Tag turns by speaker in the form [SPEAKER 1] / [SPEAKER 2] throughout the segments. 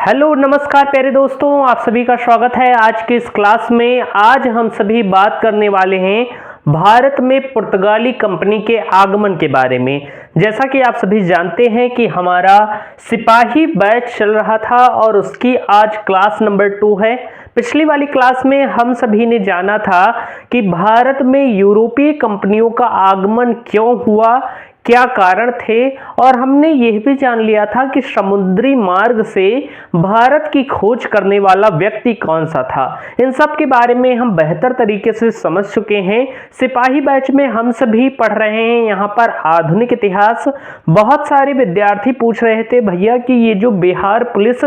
[SPEAKER 1] Hello नमस्कार प्यारे दोस्तों, आप सभी का स्वागत है आज के इस क्लास में। आज हम सभी बात करने वाले हैं भारत में पुर्तगाली कंपनी के आगमन के बारे में। जैसा कि आप सभी जानते हैं कि हमारा सिपाही बैच चल रहा था और उसकी आज क्लास नंबर 2 है। पिछली वाली क्लास में हम सभी ने जाना था कि भारत में यूरोपीय कंपनियों का आगमन क्यों हुआ, क्या कारण थे, और हमने यह भी जान लिया था कि समुद्री मार्ग से भारत की खोज करने वाला व्यक्ति कौन सा था। इन सब के बारे में हम बेहतर तरीके से समझ चुके हैं। सिपाही बैच में हम सभी पढ़ रहे हैं यहाँ पर आधुनिक इतिहास। बहुत सारे विद्यार्थी पूछ रहे थे भैया कि ये जो बिहार पुलिस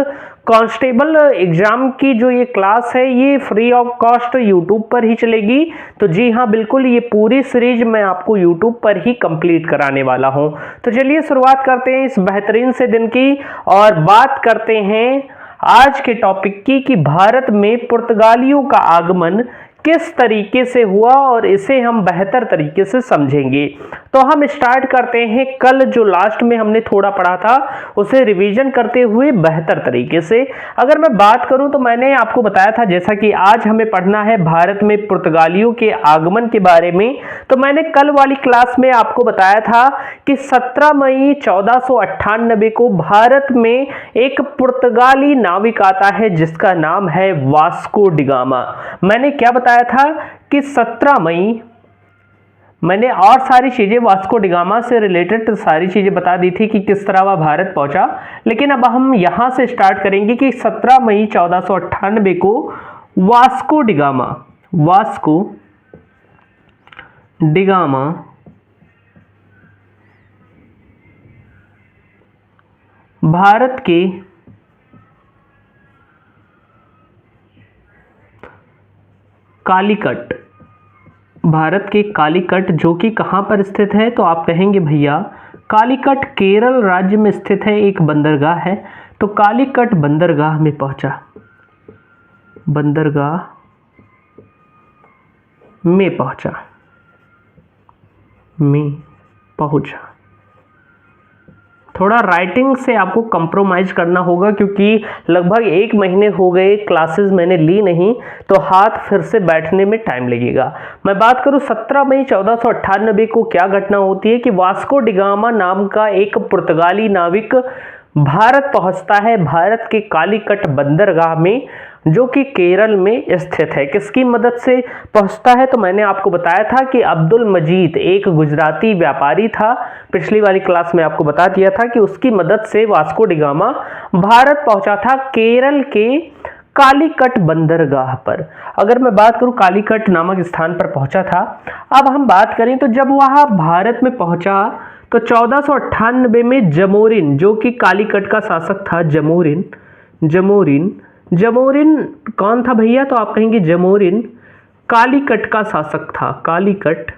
[SPEAKER 1] कांस्टेबल एग्जाम की जो ये क्लास है ये फ्री ऑफ कॉस्ट यूट्यूब पर ही चलेगी। तो जी हाँ, बिल्कुल, ये पूरी सीरीज मैं आपको यूट्यूब पर ही कंप्लीट कराने वाला हूं। तो चलिए शुरुआत करते हैं इस बेहतरीन से दिन की और बात करते हैं आज के टॉपिक की कि भारत में पुर्तगालियों का आगमन किस तरीके से हुआ और इसे हम बेहतर तरीके से समझेंगे। तो हम स्टार्ट करते हैं कल जो लास्ट में हमने थोड़ा पढ़ा था उसे रिवीजन करते हुए बेहतर तरीके से। अगर मैं बात करूं तो मैंने आपको बताया था जैसा कि आज हमें पढ़ना है भारत में पुर्तगालियों के आगमन के बारे में। तो मैंने कल वाली क्लास में आपको बताया था कि 17 मई 1498 को भारत में एक पुर्तगाली नाविक आता है जिसका नाम है वास्को डिगामा। मैंने क्या बताया था कि 17 मई मैंने और सारी चीजें वास्को डिगामा से रिलेटेड सारी चीजें बता दी थी कि किस तरह वह भारत पहुंचा, लेकिन अब हम यहां से स्टार्ट करेंगे कि 17 मई 1498 को वास्को डिगामा भारत के कालीकट जो कि कहां पर स्थित है, तो आप कहेंगे भैया कालीकट केरल राज्य में स्थित है, एक बंदरगाह है। तो कालीकट बंदरगाह में पहुंचा। थोड़ा राइटिंग से आपको कंप्रोमाइज करना होगा क्योंकि लगभग 1 महीने हो गए क्लासेस मैंने ली नहीं, तो हाथ फिर से बैठने में टाइम लगेगा। मैं बात करूं 17 मई 1498 को क्या घटना होती है कि वास्को डिगामा नाम का एक पुर्तगाली नाविक भारत पहुंचता है, भारत के कालीकट बंदरगाह में जो कि केरल में स्थित है। किसकी मदद से पहुंचता है, तो मैंने आपको बताया था कि अब्दुल मजीद एक गुजराती व्यापारी था। पिछली वाली क्लास में आपको बता दिया था कि उसकी मदद से वास्को डिगामा भारत पहुंचा था केरल के कालीकट बंदरगाह पर। अगर मैं बात करूं कालीकट नामक स्थान पर पहुंचा था। अब हम बात करें तो जब वह भारत में पहुंचा तो 1498 में जमोरिन जो कि कालीकट का शासक था, जमोरिन कौन था भैया, तो आप कहेंगे जमोरिन कालीकट का शासक था। कालीकट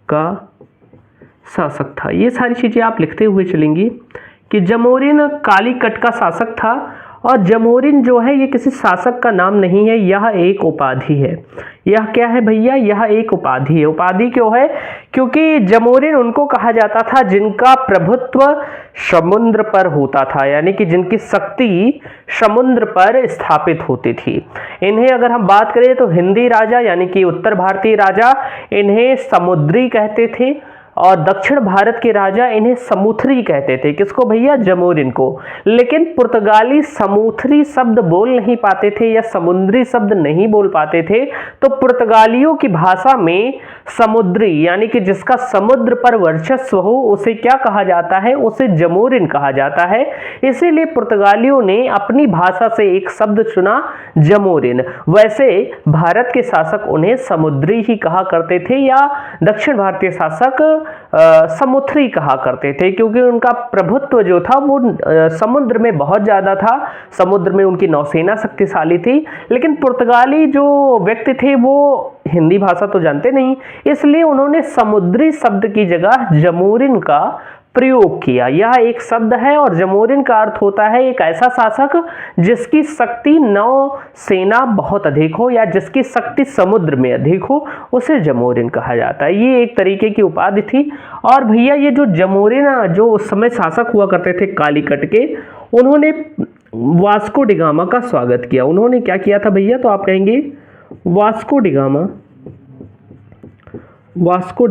[SPEAKER 1] का शासक था। ये सारी चीजें आप लिखते हुए चलेंगी कि जमोरिन कालीकट का शासक था। और जमोरिन जो है ये किसी शासक का नाम नहीं है, यह एक उपाधि है। यह क्या है भैया, यह एक उपाधि है। उपाधि क्यों है, क्योंकि जमोरिन उनको कहा जाता था जिनका प्रभुत्व समुद्र पर होता था, यानी कि जिनकी शक्ति समुद्र पर स्थापित होती थी। इन्हें अगर हम बात करें तो हिंदी राजा यानी कि उत्तर भारतीय राजा इन्हें समुद्री कहते थे और दक्षिण भारत के राजा इन्हें समूथरी कहते थे। किसको भैया, जमोरिन को। लेकिन पुर्तगाली समूथरी शब्द बोल नहीं पाते थे या समुद्री शब्द नहीं बोल पाते थे, तो पुर्तगालियों की भाषा में समुद्री यानी कि जिसका समुद्र पर वर्चस्व हो उसे क्या कहा जाता है, उसे जमोरिन कहा जाता है। इसीलिए पुर्तगालियों ने अपनी भाषा से एक शब्द चुना, जमोरिन। वैसे भारत के शासक उन्हें समुद्री ही कहा करते थे या दक्षिण भारतीय शासक समुद्री कहा करते थे, क्योंकि उनका प्रभुत्व जो था वो समुद्र में बहुत ज्यादा था। समुद्र में उनकी नौसेना शक्तिशाली थी। लेकिन पुर्तगाली जो व्यक्ति थे वो हिंदी भाषा तो जानते नहीं, इसलिए उन्होंने समुद्री शब्द की जगह जमोरिन का प्रयोग किया। यह एक शब्द है और जमोरिन का अर्थ होता है एक ऐसा शासक जिसकी शक्ति नौ सेना बहुत अधिक हो या जिसकी शक्ति समुद्र में अधिक हो, उसे जमोरिन कहा जाता है। ये एक तरीके की उपाधि थी। और भैया ये जो जमोरिन जो उस समय शासक हुआ करते थे कालीकट के, उन्होंने वास्को डी गामा का स्वागत किया। उन्होंने क्या किया था भैया, तो आप कहेंगे वास्को डी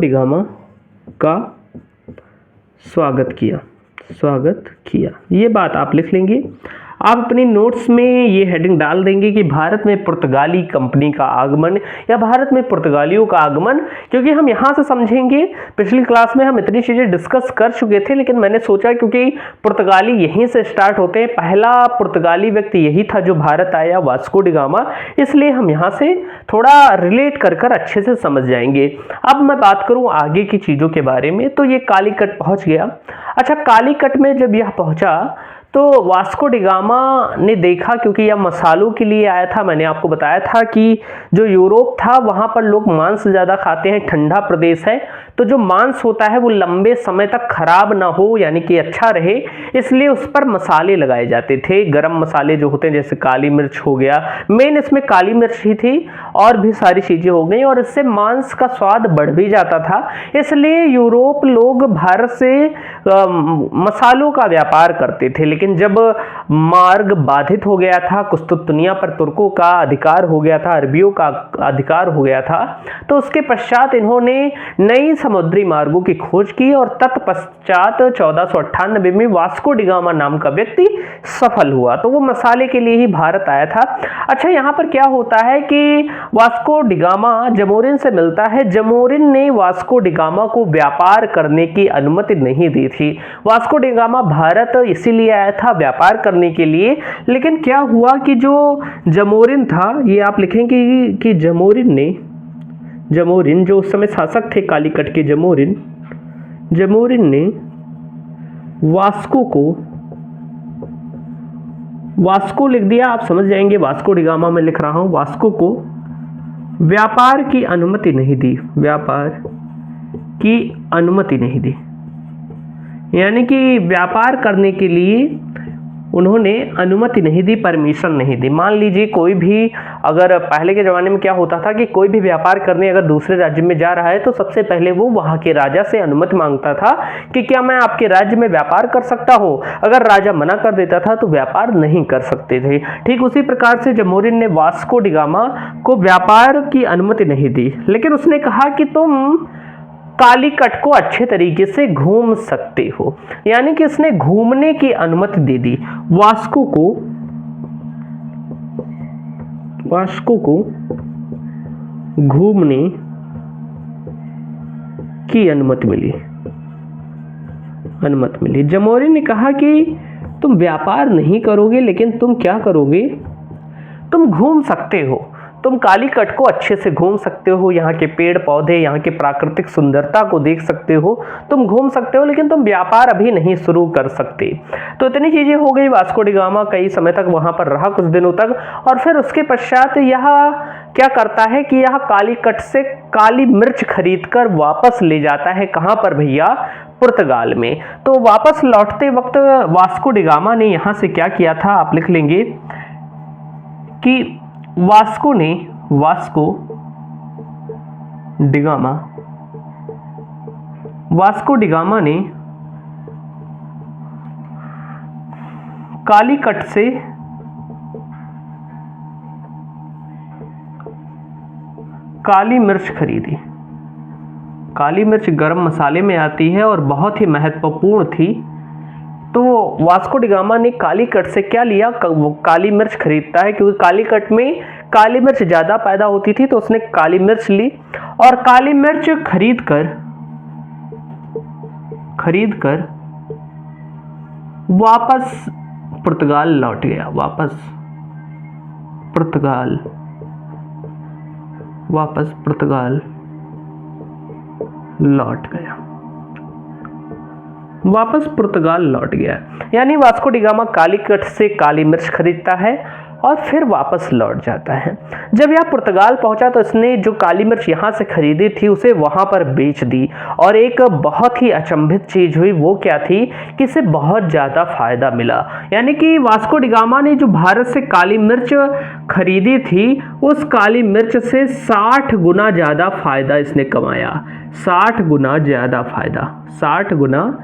[SPEAKER 1] गामा का स्वागत किया। ये बात आप लिख लेंगे। आप अपनी नोट्स में ये हेडिंग डाल देंगे कि भारत में पुर्तगाली कंपनी का आगमन या भारत में पुर्तगालियों का आगमन, क्योंकि हम यहाँ से समझेंगे। पिछली क्लास में हम इतनी चीज़ें डिस्कस कर चुके थे, लेकिन मैंने सोचा क्योंकि पुर्तगाली यहीं से स्टार्ट होते हैं, पहला पुर्तगाली व्यक्ति यही था जो भारत आया, वास्को डी गामा, इसलिए हम यहाँ से थोड़ा रिलेट कर अच्छे से समझ जाएंगे। अब मैं बात करूँ आगे की चीज़ों के बारे में, तो ये कालीकट पहुँच गया। अच्छा, कालीकट में जब यह पहुँचा तो वास्को डी गामा ने देखा, क्योंकि यह मसालों के लिए आया था। मैंने आपको बताया था कि जो यूरोप था वहाँ पर लोग मांस ज़्यादा खाते हैं, ठंडा प्रदेश है, तो जो मांस होता है वो लंबे समय तक खराब ना हो, यानी कि अच्छा रहे, इसलिए उस पर मसाले लगाए जाते थे। गरम मसाले जो होते हैं, जैसे काली मिर्च हो गया, मेन इसमें काली मिर्च ही थी, और भी सारी चीज़ें हो गई, और इससे मांस का स्वाद बढ़ भी जाता था। इसलिए यूरोप लोग भारत से मसालों का व्यापार करते थे। लेकिन जब मार्ग बाधित हो गया था, कुस्तुतनिया पर तुर्कों का अधिकार हो गया था, अरबियों का अधिकार हो गया था, तो उसके पश्चात इन्होंने नई समुद्री मार्गों की खोज की और तत्पश्चात 1498 में वास्को डी गामा नाम का व्यक्ति सफल हुआ। तो वो मसाले के लिए ही भारत आया था। अच्छा, यहाँ पर क्या होता है कि वास्को डी गामा जमोरिन से मिलता है। जमोरिन ने वास्को डी गामा को व्यापार करने की अनुमति नहीं दी थी। वास्को डी गामा भारत इसीलिए आया था व्यापार करने के लिए, लेकिन क्या हुआ कि जो जमोरिन था, ये आप लिखेंगे कि जमोरिन जो उस समय शासक थे कालीकट के, जमोरिन ने वास्को लिख दिया। आप समझ जाएंगे वास्को डी गामा में लिख रहा हूं। वास्को को व्यापार की अनुमति नहीं दी, यानी कि व्यापार करने के लिए उन्होंने अनुमति नहीं दी, परमिशन नहीं दी। मान लीजिए कोई भी, अगर पहले के ज़माने में क्या होता था कि कोई भी व्यापार करने अगर दूसरे राज्य में जा रहा है तो सबसे पहले वो वहाँ के राजा से अनुमति मांगता था कि क्या मैं आपके राज्य में व्यापार कर सकता हूँ। अगर राजा मना कर देता था तो व्यापार नहीं कर सकते थे। ठीक उसी प्रकार से जमोरिन ने वास्को डी गामा को व्यापार की अनुमति नहीं दी, लेकिन उसने कहा कि तुम कालीकट को अच्छे तरीके से घूम सकते हो, यानी कि इसने घूमने की अनुमति दे दी। वास्को को घूमने की अनुमति मिली। जमोरिन ने कहा कि तुम व्यापार नहीं करोगे, लेकिन तुम क्या करोगे, तुम घूम सकते हो, तुम कालीकट को अच्छे से घूम सकते हो, यहाँ के पेड़ पौधे, यहाँ के प्राकृतिक सुंदरता को देख सकते हो, तुम घूम सकते हो, लेकिन तुम व्यापार अभी नहीं शुरू कर सकते। तो इतनी चीजें हो गई। वास्को डी गामा कई समय तक वहां पर रहा, कुछ दिनों तक, और फिर उसके पश्चात यह क्या करता है कि यह कालीकट से काली मिर्च खरीदकर वापस ले जाता है। कहां पर भैया, पुर्तगाल में। तो वापस लौटते वक्त वास्को डी गामा ने यहाँ से क्या किया था, आप लिख लेंगे कि वास्को डी गामा ने कालीकट से काली मिर्च खरीदी। काली मिर्च गरम मसाले में आती है और बहुत ही महत्वपूर्ण थी। तो वास्को डी गामा ने कालीकट से क्या लिया, काली मिर्च खरीदता है, क्योंकि कालीकट में काली मिर्च ज़्यादा पैदा होती थी, तो उसने काली मिर्च ली और काली मिर्च खरीद कर वापस पुर्तगाल लौट गया। वापस पुर्तगाल लौट गया। यानी वास्को डी गामा कालीकट से काली मिर्च खरीदता है और फिर वापस लौट जाता है। जब यह पुर्तगाल पहुंचा तो इसने जो काली मिर्च यहाँ से खरीदी थी उसे वहाँ पर बेच दी, और एक बहुत ही अचंभित चीज़ हुई। वो क्या थी कि इसे बहुत ज़्यादा फायदा मिला। यानी कि वास्को डी गामा ने जो भारत से काली मिर्च खरीदी थी उस काली मिर्च से 60 गुना ज़्यादा फायदा इसने कमाया। 60 गुना ज़्यादा फायदा, 60 गुना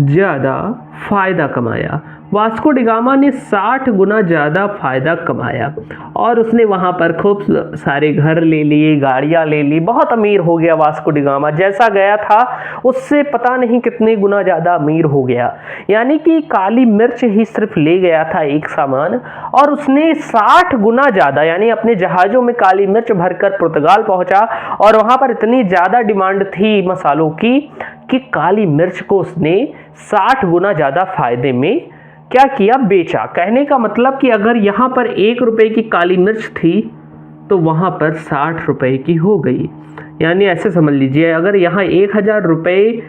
[SPEAKER 1] ज़्यादा फायदा कमाया। वास्को डी गामा ने 60 गुना ज़्यादा फायदा कमाया, और उसने वहाँ पर खूब सारे घर ले लिए, गाड़ियाँ ले ली, बहुत अमीर हो गया वास्को डी गामा। जैसा गया था उससे पता नहीं कितने गुना ज़्यादा अमीर हो गया। यानी कि काली मिर्च ही सिर्फ ले गया था एक सामान, और उसने 60 गुना ज़्यादा, यानी अपने जहाज़ों में काली मिर्च भरकर पुर्तगाल पहुँचा, और वहाँ पर इतनी ज़्यादा डिमांड थी मसालों की कि काली मिर्च को उसने 60 गुना ज़्यादा फायदे में क्या किया, बेचा। कहने का मतलब कि अगर यहाँ पर 1 रुपए की काली मिर्च थी तो वहाँ पर 60 रुपए की हो गई। यानी ऐसे समझ लीजिए, अगर यहाँ 1000 रुपए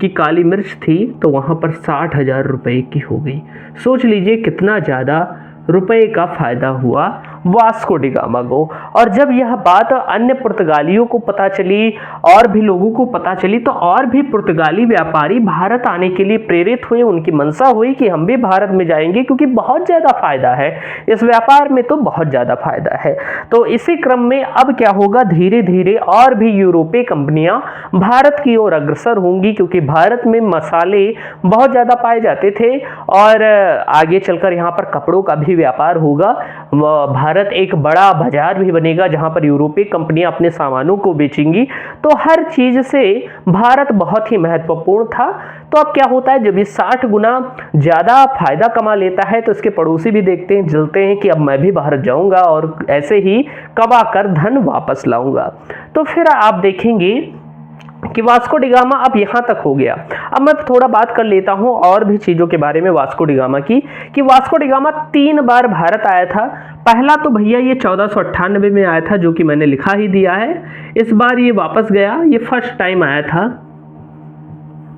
[SPEAKER 1] की काली मिर्च थी तो वहाँ पर 60,000 रुपए की हो गई। सोच लीजिए कितना ज़्यादा रुपए का फ़ायदा हुआ वास्को डी गामा को। और जब यह बात अन्य पुर्तगालियों को पता चली, और भी लोगों को पता चली, तो और भी पुर्तगाली व्यापारी भारत आने के लिए प्रेरित हुए। उनकी मनसा हुई कि हम भी भारत में जाएंगे क्योंकि बहुत ज़्यादा फ़ायदा है इस व्यापार में, तो बहुत ज़्यादा फ़ायदा है। तो इसी क्रम में अब क्या होगा, धीरे धीरे और भी यूरोपीय कंपनियां भारत की ओर अग्रसर होंगी, क्योंकि भारत में मसाले बहुत ज़्यादा पाए जाते थे, और आगे चलकर यहाँ पर कपड़ों का भी व्यापार होगा। भारत एक बड़ा बाजार भी बनेगा जहां पर यूरोपीय कंपनियां अपने सामानों को बेचेंगी। तो हर चीज से भारत बहुत ही महत्वपूर्ण था। तो अब क्या होता है, जब ये 60 गुना ज़्यादा फायदा कमा लेता है तो इसके पड़ोसी भी देखते हैं, जलते हैं कि अब मैं भी भारत जाऊंगा और ऐसे ही कमा कर धन वापस लाऊंगा। तो फिर आप देखेंगे कि वास्को डी गामा अब यहाँ तक हो गया। अब मैं थोड़ा बात कर लेता हूँ और भी चीज़ों के बारे में वास्को डी गामा की, कि वास्को डी गामा 3 बार भारत आया था। पहला तो भैया ये 1498 में आया था, जो कि मैंने लिखा ही दिया है। इस बार ये वापस गया, ये फर्स्ट टाइम आया था।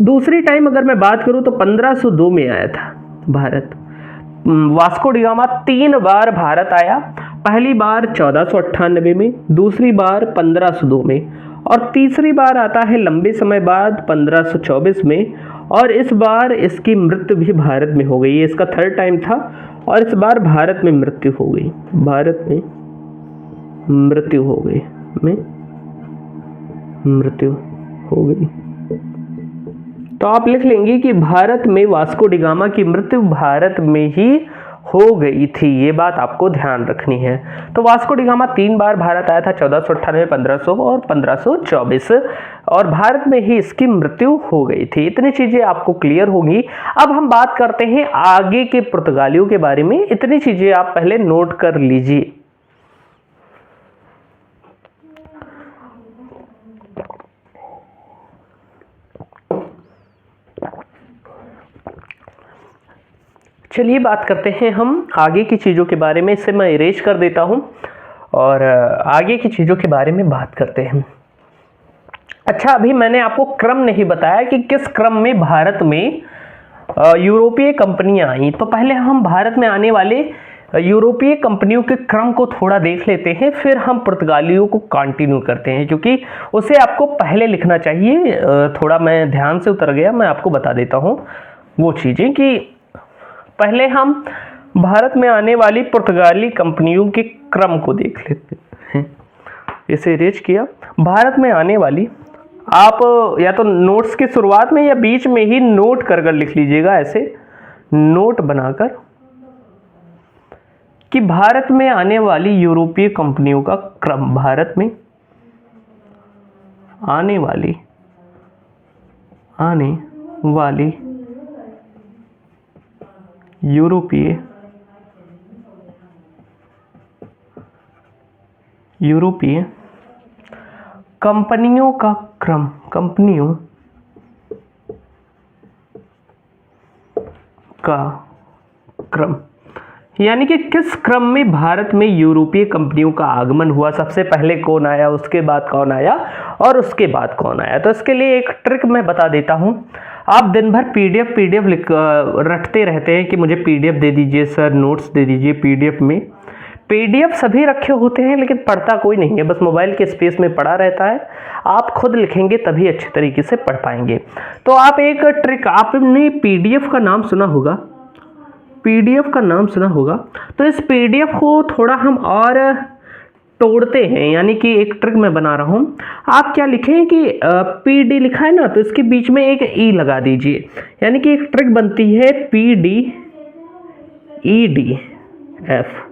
[SPEAKER 1] दूसरी टाइम अगर मैं बात करूँ तो 1502 में आया था भारत। वास्को डी गामा 3 बार भारत आया। पहली बार 1498 में, दूसरी बार 1502 में, और तीसरी बार आता है लंबे समय बाद 1524 में, और इस बार इसकी मृत्यु भी भारत में हो गई। ये इसका 3rd टाइम था, और इस बार भारत में मृत्यु हो गई। भारत में मृत्यु हो गई, मृत्यु हो गई। तो आप लिख लेंगे कि भारत में वास्को डी गामा की मृत्यु भारत में ही हो गई थी। ये बात आपको ध्यान रखनी है। तो वास्को डी गामा 3 बार भारत आया था, 1498, 1500 और 1524, और भारत में ही इसकी मृत्यु हो गई थी। इतनी चीजें आपको क्लियर होंगी। अब हम बात करते हैं आगे के पुर्तगालियों के बारे में। इतनी चीजें आप पहले नोट कर लीजिए। चलिए बात करते हैं हम आगे की चीज़ों के बारे में। इसे मैं इरेज कर देता हूं और आगे की चीज़ों के बारे में बात करते हैं। अच्छा, अभी मैंने आपको क्रम नहीं बताया कि किस क्रम में भारत में यूरोपीय कंपनियां आई। तो पहले हम भारत में आने वाले यूरोपीय कंपनियों के क्रम को थोड़ा देख लेते हैं, फिर हम पुर्तगालियों को कंटिन्यू करते हैं, क्योंकि उसे आपको पहले लिखना चाहिए। थोड़ा मैं ध्यान से उतर गया, मैं आपको बता देता हूँ वो चीज़ें कि पहले हम भारत में आने वाली पुर्तगाली कंपनियों के क्रम को देख लेते हैं। इसे इरेज किया। भारत में आने वाली, आप या तो नोट्स की शुरुआत में या बीच में ही नोट कर लिख लीजिएगा, ऐसे नोट बनाकर, कि भारत में आने वाली यूरोपीय कंपनियों का क्रम। भारत में आने वाली यूरोपीय कंपनियों का क्रम, कंपनियों का क्रम, यानी कि किस क्रम में भारत में यूरोपीय कंपनियों का आगमन हुआ। सबसे पहले कौन आया, उसके बाद कौन आया, और उसके बाद कौन आया। तो इसके लिए एक ट्रिक मैं बता देता हूं। आप दिन भर पीडीएफ रटते रहते हैं कि मुझे पीडीएफ दे दीजिए सर, नोट्स दे दीजिए पीडीएफ में। पीडीएफ सभी रखे होते हैं लेकिन पढ़ता कोई नहीं है, बस मोबाइल के स्पेस में पड़ा रहता है। आप खुद लिखेंगे तभी अच्छे तरीके से पढ़ पाएंगे। तो आप एक ट्रिक, आपने पीडीएफ का नाम सुना होगा, पीडीएफ का नाम सुना होगा, तो इस पीडीएफ को थोड़ा हम और तोड़ते हैं, यानी कि एक ट्रिक मैं बना रहा हूं। आप क्या लिखें कि पीडी लिखा है ना, तो इसके बीच में एक ई लगा दीजिए, यानी कि एक ट्रिक बनती है पीडी ईडी एफ।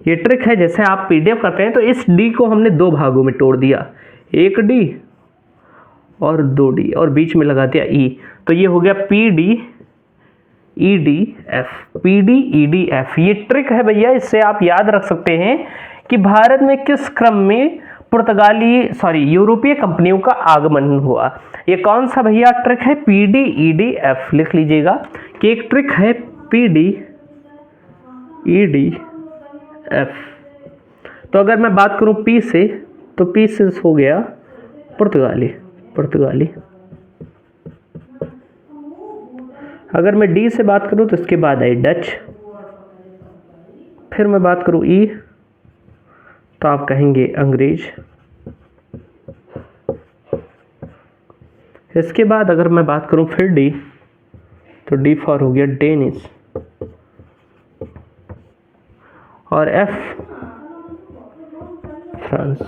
[SPEAKER 1] ये ट्रिक है, जैसे आप पीडीएफ करते हैं तो इस डी को हमने दो भागों में तोड़ दिया, एक डी और दो डी, और बीच में लगा दिया ई, तो ये हो गया PD ED F, PD ED F. ये ट्रिक है भैया, इससे आप याद रख सकते हैं कि भारत में किस क्रम में यूरोपीय कंपनियों का आगमन हुआ। ये कौन सा भैया ट्रिक है? PD ED F. लिख लीजिएगा कि एक ट्रिक है पीडी ईडी एफ। तो अगर मैं बात करूं पी से, तो पी से हो गया पुर्तगाली। अगर मैं डी से बात करूं तो इसके बाद आई डच। फिर मैं बात करूं ई, तो आप कहेंगे अंग्रेज। इसके बाद अगर मैं बात करूं फिर डी, तो डी फॉर हो गया डेनिश, और एफ फ्रांस।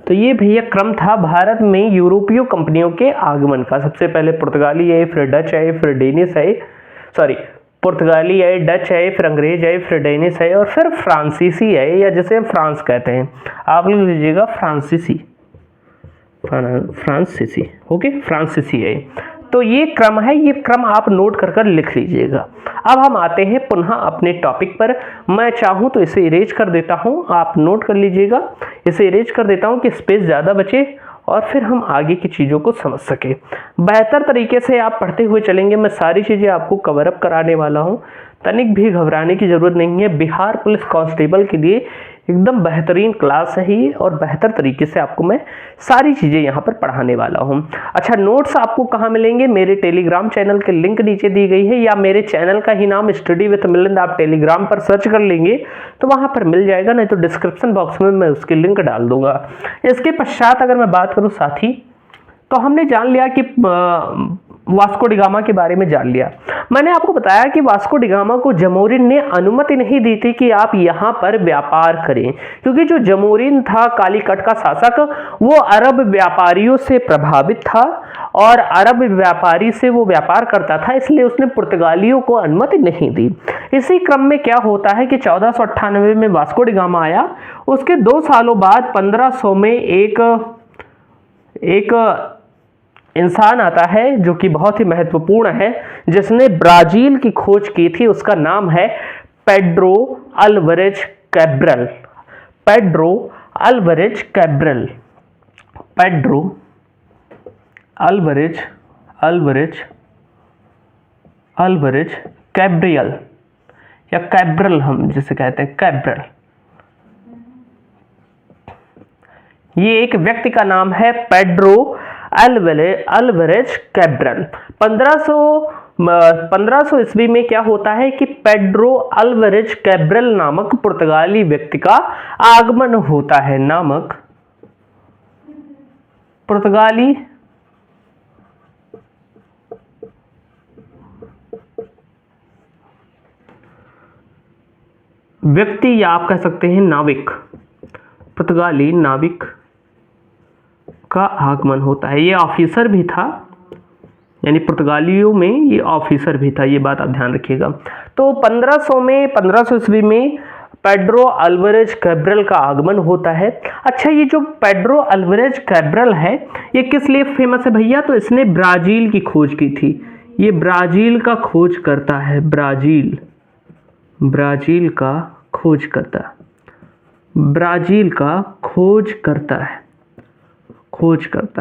[SPEAKER 1] तो ये भैया क्रम था भारत में यूरोपीय कंपनियों के आगमन का। सबसे पहले पुर्तगाली आए, फिर डच आए, फिर डेनिश आए, पुर्तगाली आए, डच आए, फिर अंग्रेज आए, फिर डेनिश आए, और फिर फ्रांसीसी आए, या जिसे हम फ्रांस कहते हैं। आप लिख लीजिएगा फ्रांसीसी, ओके, फ्रांसीसी आए। तो ये क्रम है, ये क्रम आप नोट कर लिख लीजिएगा। अब हम आते हैं पुनः अपने टॉपिक पर। मैं चाहूँ तो इसे इरेज कर देता हूँ, आप नोट कर लीजिएगा। इसे इरेज कर देता हूँ कि स्पेस ज़्यादा बचे और फिर हम आगे की चीज़ों को समझ सके बेहतर तरीके से। आप पढ़ते हुए चलेंगे, मैं सारी चीज़ें आपको कवर अप कराने वाला हूँ, तनिक भी घबराने की ज़रूरत नहीं है। बिहार पुलिस कांस्टेबल के लिए एकदम बेहतरीन क्लास है ये, और बेहतर तरीके से आपको मैं सारी चीज़ें यहाँ पर पढ़ाने वाला हूँ। अच्छा, नोट्स आपको कहाँ मिलेंगे? मेरे टेलीग्राम चैनल के लिंक नीचे दी गई है, या मेरे चैनल का ही नाम स्टडी विद मिलिंद, आप टेलीग्राम पर सर्च कर लेंगे तो वहाँ पर मिल जाएगा, नहीं तो डिस्क्रिप्शन बॉक्स में मैं उसकी लिंक डाल दूंगा। इसके पश्चात अगर मैं बात करूँ साथी, तो हमने जान लिया कि वास्को डी गामा के बारे में जान लिया। मैंने आपको बताया कि वास्को डी गामा को जमोरिन ने अनुमति नहीं दी थी कि आप यहाँ पर व्यापार करें, क्योंकि जो जमोरिन था कालीकट का शासक, वो अरब व्यापारियों से प्रभावित था और अरब व्यापारी से वो व्यापार करता था, इसलिए उसने पुर्तगालियों को अनुमति नहीं दी। इसी क्रम में क्या होता है कि 1498 में वास्को डी गामा आया, उसके 2 सालों बाद 1500 में एक इंसान आता है जो कि बहुत ही महत्वपूर्ण है, जिसने ब्राजील की खोज की थी। उसका नाम है Pedro Alvares Cabral. Pedro Alvares Cabral, Pedro Alvares Cabriel, या कैब्रल हम जिसे कहते हैं, कैब्रल। ये एक व्यक्ति का नाम है, पेड्रो अल्वारेज कैब्रल। 1500 ईस्वी में क्या होता है कि पेड्रो अल्वारेज कैब्रल नामक पुर्तगाली व्यक्ति का आगमन होता है। नामक पुर्तगाली व्यक्ति, या आप कह सकते हैं नाविक, पुर्तगाली नाविक का आगमन होता है। ये ऑफिसर भी था, यानी पुर्तगालियों में ये ऑफिसर भी था, ये बात आप ध्यान रखिएगा। तो 1500 ईस्वी में पेड्रो अल्वारेज कैब्रल का आगमन होता है। अच्छा, ये जो पेड्रो अल्वारेज कैब्रल है, ये किस लिए फेमस है भैया? तो इसने ब्राजील की खोज की थी। ये ब्राजील का खोज करता है, ब्राजील का खोज करता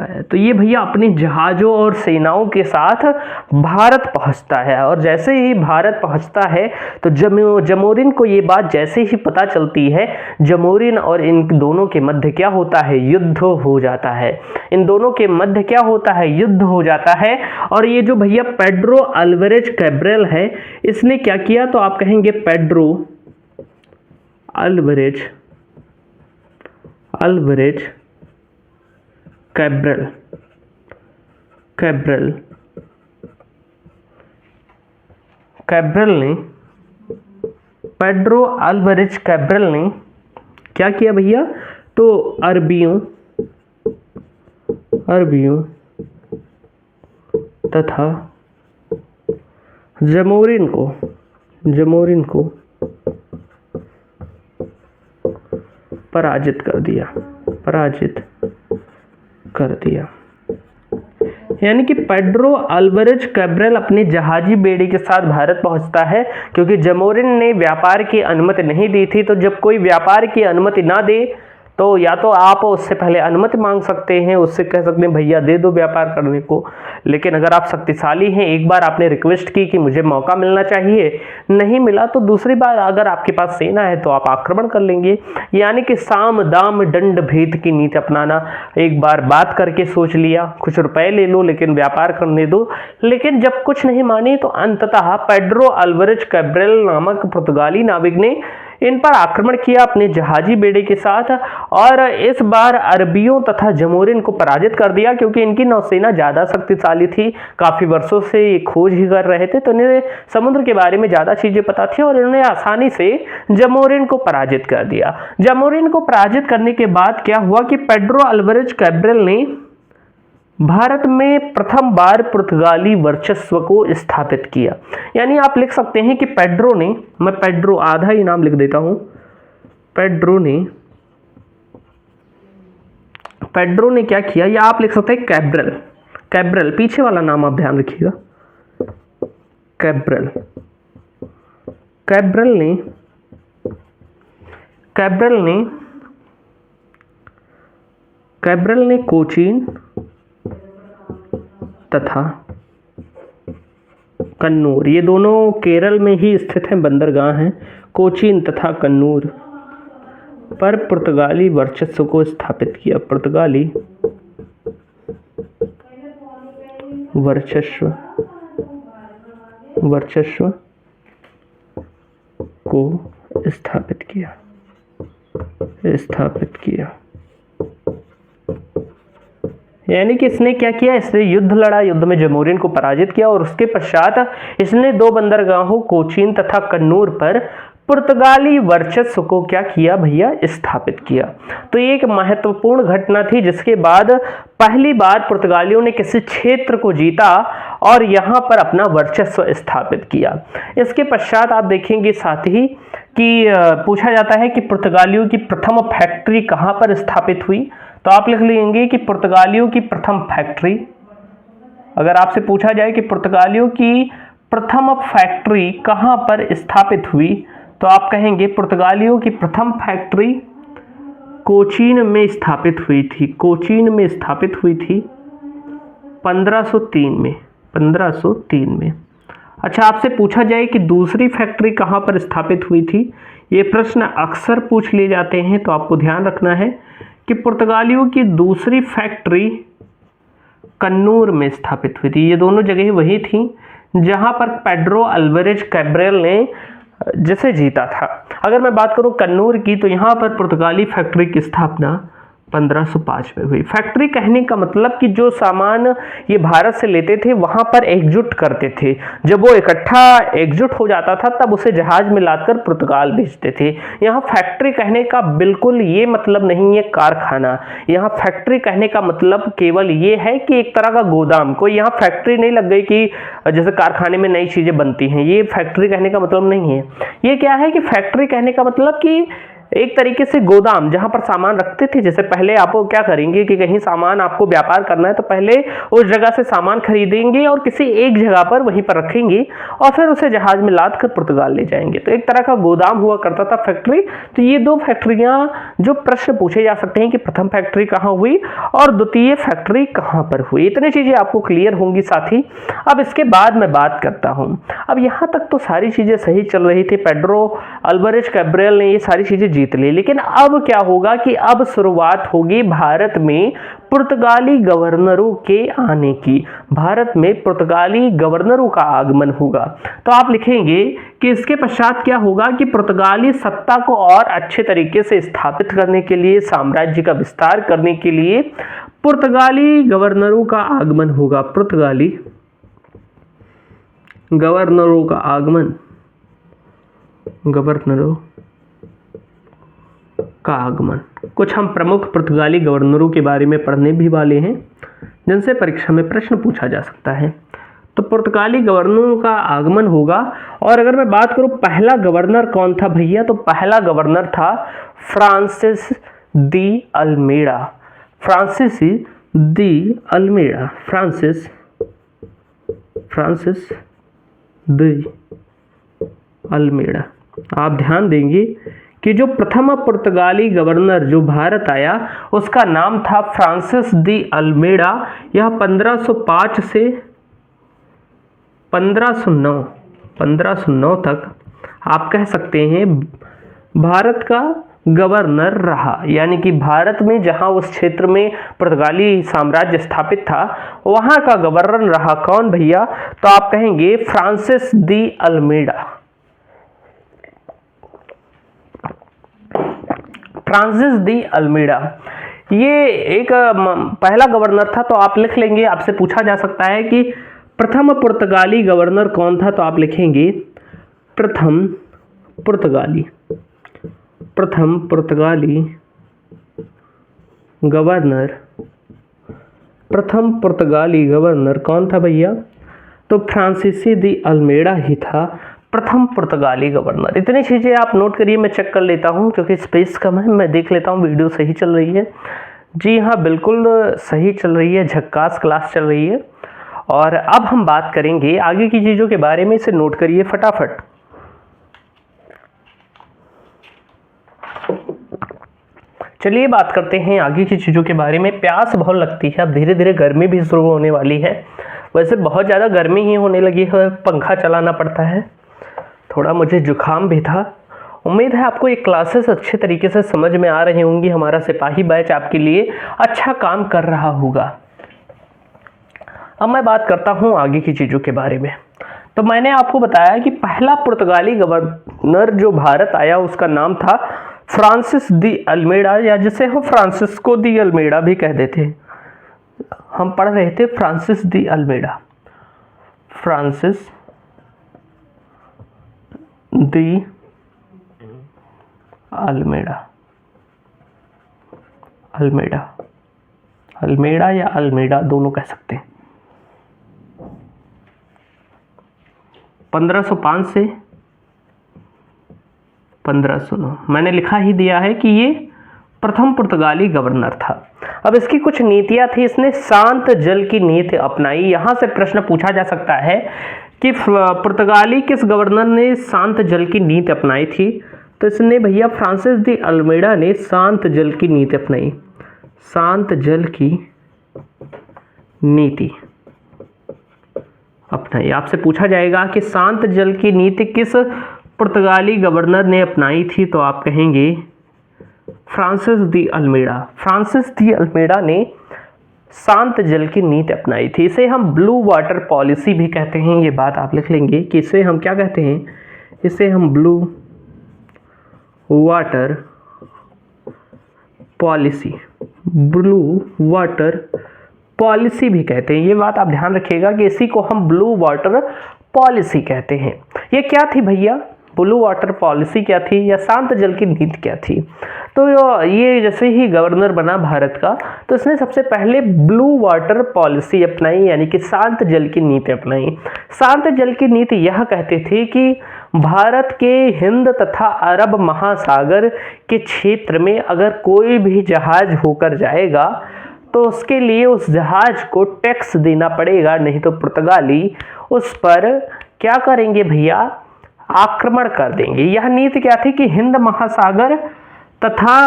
[SPEAKER 1] है। तो ये भैया अपने जहाज़ों और सेनाओं के साथ भारत पहुंचता है, और जैसे ही भारत पहुंचता है तो जमोरिन को ये बात जैसे ही पता चलती है, जमोरिन और इन दोनों के मध्य क्या होता है? युद्ध हो जाता है। इन दोनों के मध्य क्या होता है? युद्ध हो जाता है। और ये जो भैया पेड्रो अल्वारेज कैब्रल है, इसने क्या किया? तो आप कहेंगे पेड्रो अल्वारेज कैब्रल ने पेड्रो अल्वारेज कैब्रल ने क्या किया भैया, तो अरबियों तथा जमोरिन को पराजित कर दिया। यानी कि पेड्रो अल्वारेज कैब्रल अपने जहाजी बेड़े के साथ भारत पहुंचता है, क्योंकि जमोरिन ने व्यापार की अनुमति नहीं दी थी। तो जब कोई व्यापार की अनुमति ना दे तो या तो आप उससे पहले अनुमति मांग सकते हैं, उससे कह सकते हैं भैया दे दो व्यापार करने को। लेकिन अगर आप शक्तिशाली हैं, एक बार आपने रिक्वेस्ट की कि मुझे मौका मिलना चाहिए, नहीं मिला, तो दूसरी बार अगर आपके पास सेना है तो आप आक्रमण कर लेंगे। यानी कि साम दाम दंड भेद की नीति अपनाना। एक बार बात करके सोच लिया, कुछ रुपए ले लो लेकिन व्यापार करने दो। लेकिन जब कुछ नहीं मानी तो अंततः पेड्रो अल्वारेज कैब्रल नामक पुर्तगाली नाविक ने इन पर आक्रमण किया अपने जहाजी बेड़े के साथ, और इस बार अरबियों तथा जमोरिन को पराजित कर दिया। क्योंकि इनकी नौसेना ज्यादा शक्तिशाली थी, काफी वर्षों से ये खोज ही कर रहे थे, तो इन्हें समुद्र के बारे में ज्यादा चीजें पता थी और इन्होंने आसानी से जमोरिन को पराजित कर दिया। जमोरिन को पराजित करने के बाद क्या हुआ कि पेड्रो अल्वारेज कैब्रल ने भारत में प्रथम बार पुर्तगाली वर्चस्व को स्थापित किया। यानी आप लिख सकते हैं कि पेड्रो ने, मैं पेड्रो आधा ही नाम लिख देता हूं, पेड्रो ने क्या किया, या आप लिख सकते हैं कैब्रल, पीछे वाला नाम आप ध्यान रखिएगा, कैब्रल ने कोचीन तथा कन्नूर, ये दोनों केरल में ही स्थित हैं, बंदरगाह हैं, कोचीन तथा कन्नूर पर पुर्तगाली वर्चस्व को स्थापित किया। पुर्तगाली वर्चस्व को स्थापित किया। यानी कि इसने क्या किया, इसने युद्ध लड़ा, युद्ध में जमोरिन को पराजित किया, और उसके पश्चात इसने दो बंदरगाहों कोचीन तथा कन्नूर पर पुर्तगाली वर्चस्व को क्या किया भैया, स्थापित किया। तो ये एक महत्वपूर्ण घटना थी, जिसके बाद पहली बार पुर्तगालियों ने किसी क्षेत्र को जीता और यहाँ पर अपना वर्चस्व स्थापित किया। इसके पश्चात आप देखेंगे साथ ही कि पूछा जाता है कि पुर्तगालियों की प्रथम फैक्ट्री कहाँ पर स्थापित हुई। तो आप लिख लेंगे कि पुर्तगालियों की प्रथम फैक्ट्री, अगर आपसे पूछा जाए कि पुर्तगालियों की प्रथम फैक्ट्री कहाँ पर स्थापित हुई, तो आप कहेंगे पुर्तगालियों की प्रथम फैक्ट्री कोचीन में स्थापित हुई थी। 1503 में। अच्छा, आपसे पूछा जाए कि दूसरी फैक्ट्री कहाँ पर स्थापित हुई थी, ये प्रश्न अक्सर पूछ लिए जाते हैं, तो आपको ध्यान रखना है कि पुर्तगालियों की दूसरी फैक्ट्री कन्नूर में स्थापित हुई थी। ये दोनों जगह वही थी जहां पर पेड्रो अल्वारेज कैब्रल ने जिसे जीता था। अगर मैं बात करूं कन्नूर की, तो यहाँ पर पुर्तगाली फैक्ट्री की स्थापना 1505 में हुई। फैक्ट्री कहने का मतलब कि जो सामान ये भारत से लेते थे वहां पर एकजुट करते थे। जब वो इकट्ठा एकजुट हो जाता था तब उसे जहाज में लाकर पुर्तगाल भेजते थे। यहाँ फैक्ट्री कहने का बिल्कुल ये मतलब नहीं है कारखाना। यहाँ फैक्ट्री कहने का मतलब केवल ये है कि एक तरह का गोदाम। कोई यहाँ फैक्ट्री नहीं लग गई कि जैसे कारखाने में नई चीजें बनती हैं, ये फैक्ट्री कहने का मतलब नहीं है। ये क्या है कि फैक्ट्री कहने का मतलब कि एक तरीके से गोदाम जहां पर सामान रखते थे। जैसे पहले आप क्या करेंगे कि कहीं सामान आपको व्यापार करना है तो पहले उस जगह से सामान खरीदेंगे और किसी एक जगह पर वहीं पर रखेंगे और फिर उसे जहाज में लाद कर पुर्तगाल ले जाएंगे। तो एक तरह का गोदाम हुआ करता था फैक्ट्री। तो ये दो फैक्ट्रियां जो प्रश्न पूछे जा सकते हैं कि प्रथम फैक्ट्री कहाँ हुई और द्वितीय फैक्ट्री कहाँ पर हुई, इतनी चीजें आपको क्लियर होंगी साथी। अब इसके बाद मैं बात करता हूँ। अब यहाँ तक तो सारी चीजें सही चल रही थी। पेड्रो अल्वारेज कैब्रल ने ये सारी चीजें जीत ले। लेकिन अब क्या होगा कि अब शुरुआत होगी भारत में पुर्तगाली गवर्नरों के आने की, भारत में पुर्तगाली गवर्नरों का आगमन होगा। तो आप लिखेंगे कि इसके पश्चात क्या होगा कि पुर्तगाली सत्ता को और अच्छे तरीके से स्थापित करने के लिए, साम्राज्य का विस्तार करने के लिए पुर्तगाली गवर्नरों का आगमन होगा। पुर्तगाली गवर्नरों का आगमन, गवर्नरों का आगमन। कुछ हम प्रमुख पुर्तगाली गवर्नरों के बारे में पढ़ने भी वाले हैं जिनसे परीक्षा में प्रश्न पूछा जा सकता है। तो पुर्तगाली गवर्नरों का आगमन होगा। और अगर मैं बात करूं पहला गवर्नर कौन था भैया, तो पहला गवर्नर था Francis de Almeida. Francis de Almeida, Francis de Almeida. आप ध्यान देंगे कि जो प्रथम पुर्तगाली गवर्नर जो भारत आया उसका नाम था फ्रांसिस दी अल्मेडा। यह 1505 से 1509 तक आप कह सकते हैं भारत का गवर्नर रहा। यानी कि भारत में जहां उस क्षेत्र में पुर्तगाली साम्राज्य स्थापित था वहां का गवर्नर रहा कौन भैया, तो आप कहेंगे Francis de Almeida. Francis de Almeida ये एक पहला गवर्नर था। तो आप लिख लेंगे, आपसे पूछा जा सकता है कि प्रथम पुर्तगाली गवर्नर कौन था, तो आप लिखेंगे प्रथम पुर्तगाली गवर्नर कौन था भैया, तो फ्रांसिस दी अल्मेडा ही था प्रथम पुर्तगाली गवर्नर। इतनी चीज़ें आप नोट करिए, मैं चेक कर लेता हूं क्योंकि स्पेस कम है। मैं देख लेता हूं वीडियो सही चल रही है। जी हाँ, बिल्कुल सही चल रही है, झक्कास क्लास चल रही है। और अब हम बात करेंगे आगे की चीज़ों के बारे में, इसे नोट करिए फटाफट। चलिए बात करते हैं आगे की चीज़ों के बारे में। प्यास बहुत लगती है, अब धीरे धीरे गर्मी भी शुरू होने वाली है। वैसे बहुत ज़्यादा गर्मी ही होने लगी है, पंखा चलाना पड़ता है। थोड़ा मुझे जुकाम भी था। उम्मीद है आपको ये क्लासेस अच्छे तरीके से समझ में आ रही होंगी। हमारा सिपाही बैच आपके लिए अच्छा काम कर रहा होगा। अब मैं बात करता हूँ आगे की चीज़ों के बारे में। तो मैंने आपको बताया कि पहला पुर्तगाली गवर्नर जो भारत आया उसका नाम था फ्रांसिस दी अल्मेडा, या जिसे हम फ्रांसिस्को दी अल्मेडा भी कह देते हैं। हम पढ़ रहे थे Francis de Almeida, Francis de Almeida, Almeida या अल्मेडा दोनों कह सकते हैं। 1505 से 1509 मैंने लिखा ही दिया है कि ये प्रथम पुर्तगाली गवर्नर था। अब इसकी कुछ नीतियां थी, इसने शांत जल की नीति अपनाई। यहां से प्रश्न पूछा जा सकता है कि पुर्तगाली किस गवर्नर ने शांत जल की नीति अपनाई थी, तो इसने भैया फ्रांसिस दी अल्मेडा ने शांत जल की नीति अपनाई। शांत जल की नीति अपनाई। आपसे पूछा जाएगा कि शांत जल की नीति किस पुर्तगाली गवर्नर ने अपनाई थी, तो आप कहेंगे Francis de Almeida. Francis de Almeida ने शांत जल की नीति अपनाई थी। इसे हम ब्लू वाटर पॉलिसी भी कहते हैं। ये बात आप लिख लेंगे कि इसे हम क्या कहते हैं, इसे हम blue water policy, blue water policy भी कहते हैं। ये बात आप ध्यान रखिएगा कि इसी को हम ब्लू वाटर पॉलिसी कहते हैं। ये क्या थी भैया, ब्लू वाटर पॉलिसी क्या थी या शांत जल की नीति क्या थी। तो ये जैसे ही गवर्नर बना भारत का, तो इसने सबसे पहले ब्लू वाटर पॉलिसी अपनाई, यानी कि शांत जल की नीति अपनाई। शांत जल की नीति यह कहते थे कि भारत के हिंद तथा अरब महासागर के क्षेत्र में अगर कोई भी जहाज होकर जाएगा तो उसके लिए उस जहाज को टैक्स देना पड़ेगा, नहीं तो पुर्तगाली उस पर क्या करेंगे भैया, आक्रमण कर देंगे। यह नीति क्या थी कि हिंद महासागर तथा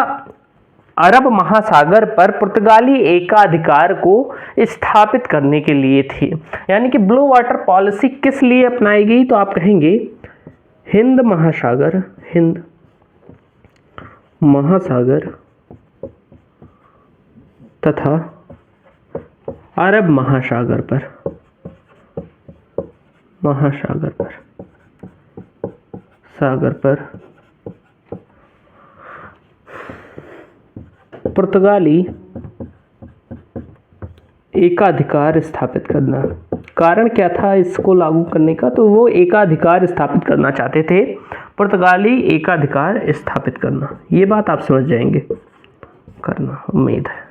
[SPEAKER 1] अरब महासागर पर पुर्तगाली एकाधिकार को स्थापित करने के लिए थी। यानी कि ब्लू वाटर पॉलिसी किस लिए अपनाई गई, तो आप कहेंगे हिंद महासागर, हिंद महासागर तथा अरब महासागर पर पुर्तगाली एकाधिकार स्थापित करना। कारण क्या था इसको लागू करने का? तो वो एकाधिकार स्थापित करना चाहते थे, पुर्तगाली एकाधिकार स्थापित करना। ये बात आप समझ जाएंगे, करना उम्मीद है।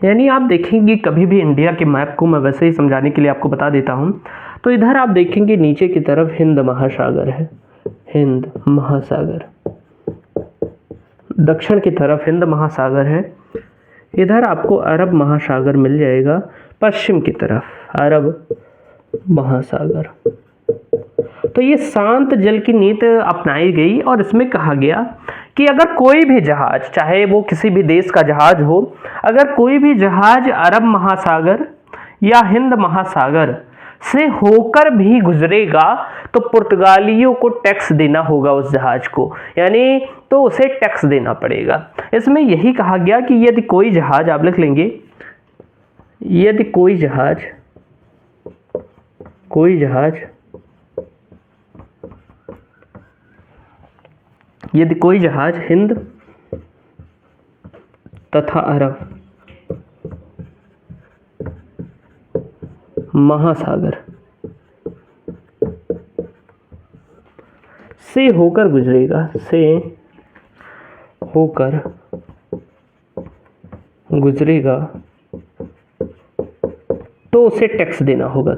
[SPEAKER 1] यानी आप देखेंगे कभी भी इंडिया के मैप को मैं वैसे ही समझाने के लिए आपको बता देता हूँ। तो इधर आप देखेंगे नीचे की तरफ हिंद महासागर है, हिंद महासागर, दक्षिण की तरफ हिंद महासागर है। इधर आपको अरब महासागर मिल जाएगा, पश्चिम की तरफ अरब महासागर। तो ये शांत जल की नीति अपनाई गई और इसमें कहा गया कि अगर कोई भी जहाज, चाहे वो किसी भी देश का जहाज हो, अगर कोई भी जहाज अरब महासागर या हिंद महासागर से होकर भी गुजरेगा तो पुर्तगालियों को टैक्स देना होगा उस जहाज को, यानी तो उसे टैक्स देना पड़ेगा। इसमें यही कहा गया कि यदि कोई जहाज, आप लिख लेंगे, यदि कोई जहाज हिंद तथा अरब महासागर से होकर गुजरेगा तो उसे टैक्स देना होगा,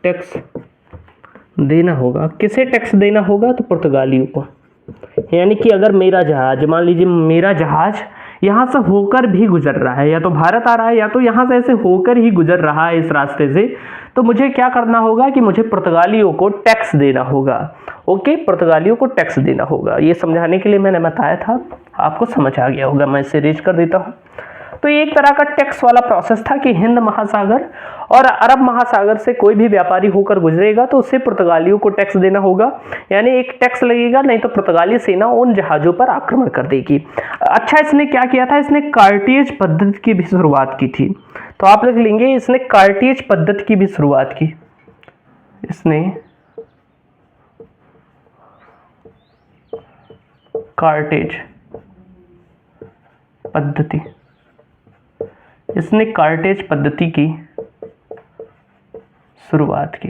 [SPEAKER 1] टैक्स देना होगा। किसे टैक्स देना होगा? तो पुर्तगालियों को। यानी कि अगर मेरा जहाज, मान लीजिए मेरा जहाज यहाँ से होकर भी गुजर रहा है, या तो भारत आ रहा है या तो यहाँ से ऐसे होकर ही गुजर रहा है इस रास्ते से, तो मुझे क्या करना होगा कि मुझे पुर्तगालियों को टैक्स देना होगा। ओके, पुर्तगालियों को टैक्स देना होगा। ये समझाने के लिए मैंने बताया था, आपको समझ आ गया होगा। मैं इसे रीच कर देता हूँ। तो ये एक तरह का टैक्स वाला प्रोसेस था कि हिंद महासागर और अरब महासागर से कोई भी व्यापारी होकर गुजरेगा तो उसे पुर्तगालियों को टैक्स देना होगा, यानी एक टैक्स लगेगा, नहीं तो पुर्तगाली सेना उन जहाजों पर आक्रमण कर देगी। अच्छा, इसने क्या किया था? इसने कार्टेज पद्धति की भी शुरुआत की थी। तो आप लिख लेंगे, इसने कार्टेज पद्धति की भी शुरुआत की। इसने कार्टेज पद्धति की शुरुआत की।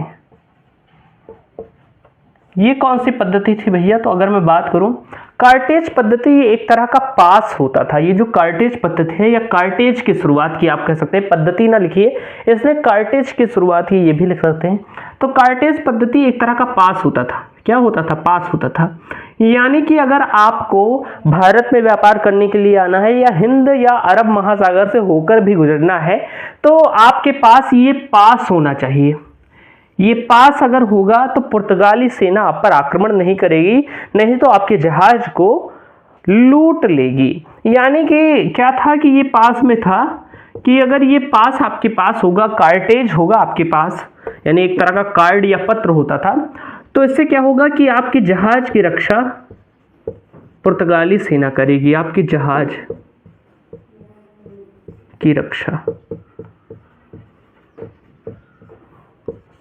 [SPEAKER 1] ये कौन सी पद्धति थी भैया? तो अगर मैं बात करूं, कार्टेज पद्धति एक तरह का पास होता था। ये जो कार्टेज पद्धति है या कार्टेज की शुरुआत की आप कह सकते हैं, पद्धति ना लिखिए, इसने कार्टेज की शुरुआत की, ये भी लिख सकते हैं। तो कार्टेज पद्धति एक तरह का पास होता था। क्या होता था? पास होता था। यानी कि अगर आपको भारत में व्यापार करने के लिए आना है या हिंद या अरब महासागर से होकर भी गुजरना है तो आपके पास ये पास होना चाहिए। ये पास अगर होगा तो पुर्तगाली सेना आप पर आक्रमण नहीं करेगी, नहीं तो आपके जहाज को लूट लेगी। यानी कि क्या था कि ये पास में था कि अगर ये पास आपके पास होगा, कार्टेज होगा आपके पास, यानी एक तरह का कार्ड या पत्र होता था, तो इससे क्या होगा कि आपके जहाज की रक्षा पुर्तगाली सेना करेगी। आपके जहाज की रक्षा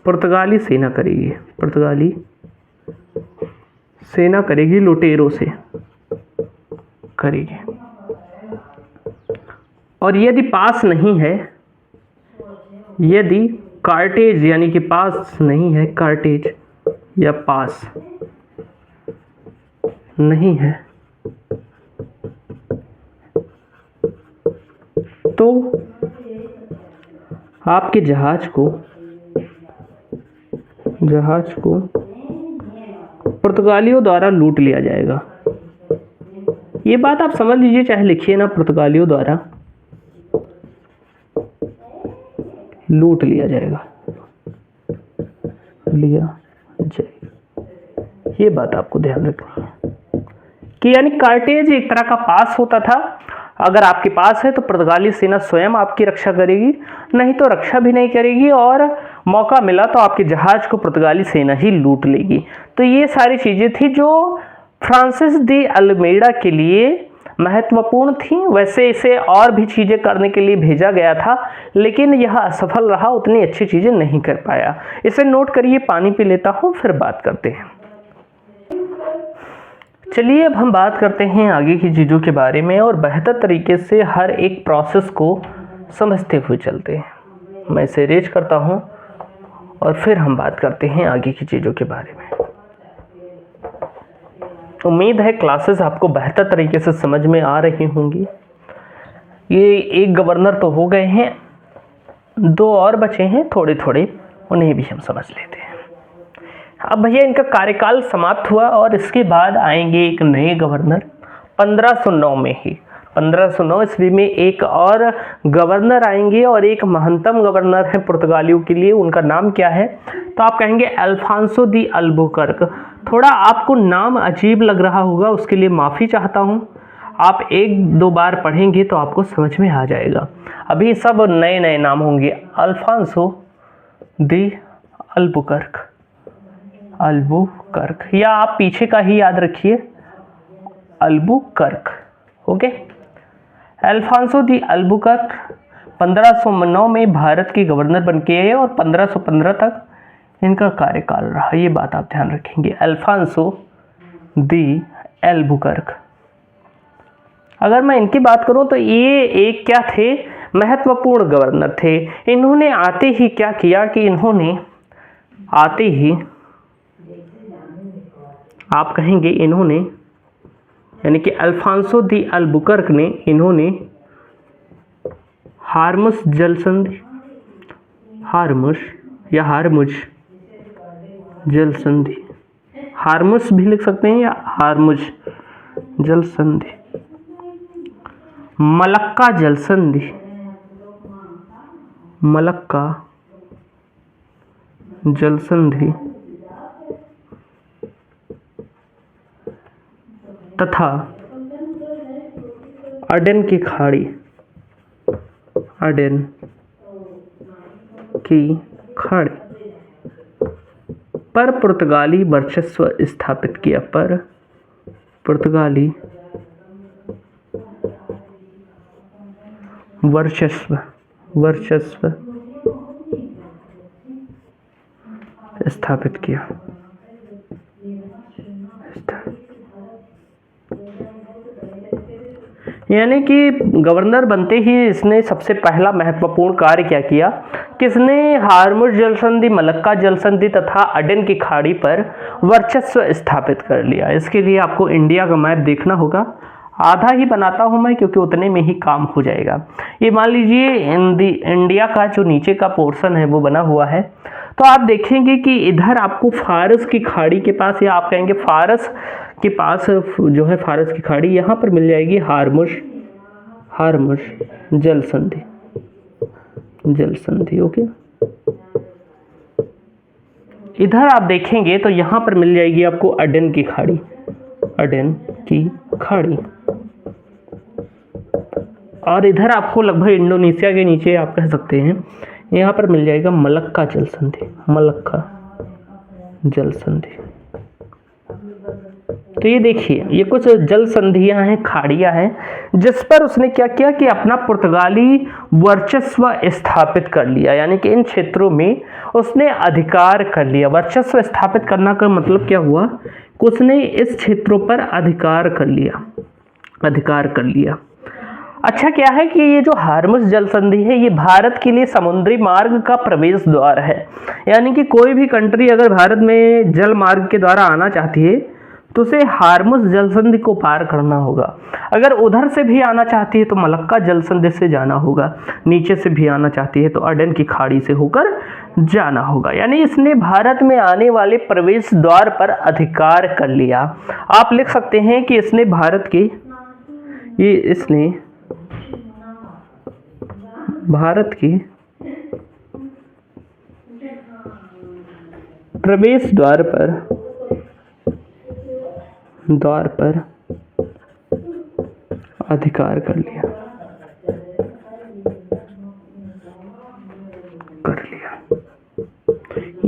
[SPEAKER 1] पुर्तगाली सेना करेगी, पुर्तगाली सेना करेगी, लुटेरों से करेगी। और यदि पास नहीं है, यदि कार्टेज यानी कि पास नहीं है, कार्टेज या पास नहीं है, तो आपके जहाज को पुर्तगालियों द्वारा लूट लिया जाएगा। ये बात आप समझ लीजिए, चाहे लिखिए ना, पुर्तगालियों द्वारा लूट लिया जाएगा, ये बात आपको ध्यान रखनी है कि यानी कार्टेज एक तरह का पास होता था। अगर आपके पास है तो पुर्तगाली सेना स्वयं आपकी रक्षा करेगी, नहीं तो रक्षा भी नहीं करेगी और मौका मिला तो आपके जहाज को पुर्तगाली सेना ही लूट लेगी। तो ये सारी चीज़ें थी जो फ्रांसिस डी अल्मेडा के लिए महत्वपूर्ण थी। वैसे इसे और भी चीज़ें करने के लिए भेजा गया था, लेकिन यह असफल रहा, उतनी अच्छी चीज़ें नहीं कर पाया। इसे नोट करिए, पानी पी लेता हूँ फिर बात करते हैं। चलिए अब हम बात करते हैं आगे की चीज़ों के बारे में और बेहतर तरीके से हर एक प्रोसेस को समझते हुए चलते हैं। मैं इसे रेज करता हूँ और फिर हम बात करते हैं आगे की चीज़ों के बारे में। उम्मीद है क्लासेस आपको बेहतर तरीके से समझ में आ रही होंगी। ये एक गवर्नर तो हो गए हैं, 2 और बचे हैं थोड़े थोड़े, उन्हें भी हम समझ लेते हैं। अब भैया इनका कार्यकाल समाप्त हुआ और इसके बाद आएंगे एक नए गवर्नर 1509 में ही। 1509 ईस्वी में एक और गवर्नर आएंगे और एक महंतम गवर्नर है पुर्तगालियों के लिए। उनका नाम क्या है? तो आप कहेंगे अल्फांसो दी अल्बुकर्क। थोड़ा आपको नाम अजीब लग रहा होगा, उसके लिए माफ़ी चाहता हूँ। आप 1-2 बार पढ़ेंगे तो आपको समझ में आ जाएगा। अभी सब नए नए नाम होंगे। अल्फांसो दी अल्बुकर्क, अल्बुकर्क, या आप पीछे का ही याद रखिए, Albuquerque. Okay, Alfonso de Albuquerque 1509 में भारत के गवर्नर बन के आए और 1515 तक इनका कार्यकाल रहा। ये बात आप ध्यान रखेंगे, अल्फांसो दी अल्बुकर्क। अगर मैं इनकी बात करूं तो ये एक क्या थे, महत्वपूर्ण गवर्नर थे। इन्होंने आते ही क्या किया कि इन्होंने आते ही, आप कहेंगे इन्होंने, यानी कि अल्फांसो दी अल्बुकर्क ने, इन्होंने हार्मुस जल संधि, हार्मुस या हारमुज जल संधि, हार्मुस भी लिख सकते हैं या हारमुज जल संधि, मलक्का जल संधि, मलक्का जल संधि तथा अडेन की खाड़ी, अडेन की खाड़ी पर पुर्तगाली वर्चस्व स्थापित किया, पर पुर्तगाली वर्चस्व स्थापित किया। यानी कि गवर्नर बनते ही इसने सबसे पहला महत्वपूर्ण कार्य क्या किया, किसने हार्मुज जल संधि, मलक्का जल संधि तथा अडेन की खाड़ी पर वर्चस्व स्थापित कर लिया। इसके लिए आपको इंडिया का मैप देखना होगा। आधा ही बनाता हूं मैं क्योंकि उतने में ही काम हो जाएगा। ये मान लीजिए इंडिया का जो नीचे का पोर्शन है वो बना हुआ है। तो आप देखेंगे कि इधर आपको फारस की खाड़ी के पास, या आप कहेंगे फारस के पास जो है फारस की खाड़ी, यहाँ पर मिल जाएगी हार्मुज जल संधि। ओके, इधर आप देखेंगे तो यहाँ पर मिल जाएगी आपको अडेन की खाड़ी, और इधर आपको लगभग इंडोनेशिया के नीचे आप कह सकते हैं, यहाँ पर मिल जाएगा मलक्का जल संधि। तो ये देखिए, ये कुछ जल संधियां हैं, खाड़ियां हैं, जिस पर उसने क्या किया कि अपना पुर्तगाली वर्चस्व स्थापित कर लिया। यानी कि इन क्षेत्रों में उसने अधिकार कर लिया। वर्चस्व स्थापित करना का मतलब क्या हुआ, उसने इस क्षेत्रों पर अधिकार कर लिया। अच्छा क्या है कि ये जो हार्मुज जल संधि है, ये भारत के लिए समुद्री मार्ग का प्रवेश द्वार है। यानी कि कोई भी कंट्री अगर भारत में जल मार्ग के द्वारा आना चाहती है तो उसे हार्मुज जल संधि को पार करना होगा। अगर उधर से भी आना चाहती है तो मलक्का जल संधि से जाना होगा, नीचे से भी आना चाहती है तो अडेन की खाड़ी से होकर जाना होगा। यानी इसने भारत में आने वाले प्रवेश द्वार पर अधिकार कर लिया। आप लिख सकते हैं कि इसने भारत की प्रवेश द्वार पर अधिकार कर लिया।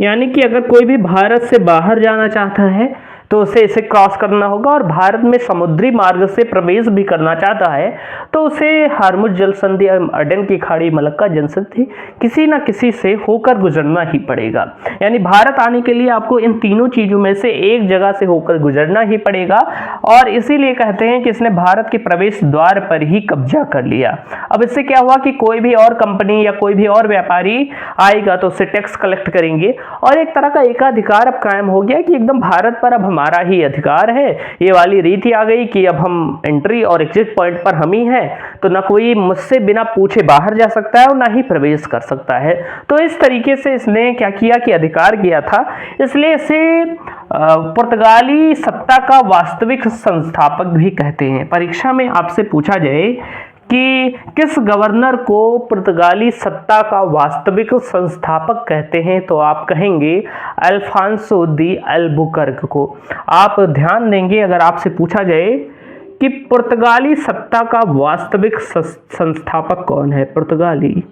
[SPEAKER 1] यानी कि अगर कोई भी भारत से बाहर जाना चाहता है तो उसे इसे क्रॉस करना होगा, और भारत में समुद्री मार्ग से प्रवेश भी करना चाहता है तो उसे हार्मुज जल संधि, अडेन की खाड़ी, मलक्का जनसंधि किसी ना किसी से होकर गुजरना ही पड़ेगा। यानी भारत आने के लिए आपको इन तीनों चीजों में से एक जगह से होकर गुजरना ही पड़ेगा, और इसीलिए कहते हैं कि इसने भारत के प्रवेश द्वार पर ही कब्जा कर लिया। अब इससे क्या हुआ कि कोई भी और कंपनी या कोई भी और व्यापारी आएगा तो उससे टैक्स कलेक्ट करेंगे, और एक तरह का एकाधिकार अब कायम हो गया कि एकदम भारत पर अब हमारा ही अधिकार है। ये वाली रीति आ गई कि अब हम एंट्री और एग्जिट पॉइंट पर हम ही हैं, तो ना कोई मुझसे बिना पूछे बाहर जा सकता है और ना ही प्रवेश कर सकता है। तो इस तरीके से इसने क्या किया कि अधिकार किया था, इसलिए इसे पुर्तगाली सत्ता का वास्तविक संस्थापक भी कहते हैं। परीक्षा में आपसे पूछा जाए कि किस गवर्नर को पुर्तगाली सत्ता का वास्तविक संस्थापक कहते हैं, तो आप कहेंगे अल्फांसो दी अल्बुकर्क को। आप ध्यान देंगे अगर आपसे पूछा जाए कि पुर्तगाली सत्ता का वास्तविक संस्थापक कौन है, पुर्तगाली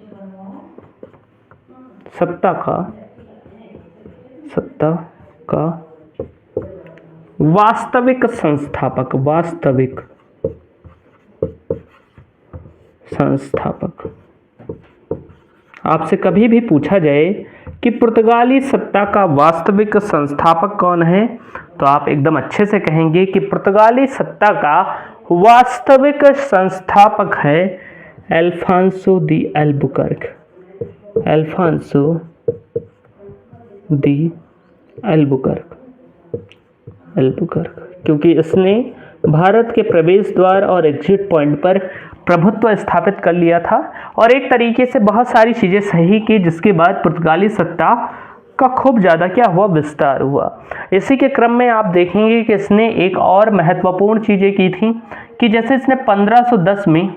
[SPEAKER 1] सत्ता का वास्तविक संस्थापक आपसे कभी भी पूछा जाए कि पुर्तगाली सत्ता का वास्तविक संस्थापक कौन है, तो आप एकदम अच्छे से कहेंगे कि पुर्तगाली सत्ता का वास्तविक संस्थापक है अल्फांसो दी अल्बुकर्क। क्योंकि इसने भारत के प्रवेश द्वार और एग्जिट पॉइंट पर प्रभुत्व स्थापित कर लिया था, और एक तरीके से बहुत सारी चीजें सही की, जिसके बाद पुर्तगाली सत्ता का खूब ज़्यादा क्या हुआ, विस्तार हुआ। इसी के क्रम में आप देखेंगे कि इसने एक और महत्वपूर्ण चीज़ें की थी कि जैसे इसने 1510 में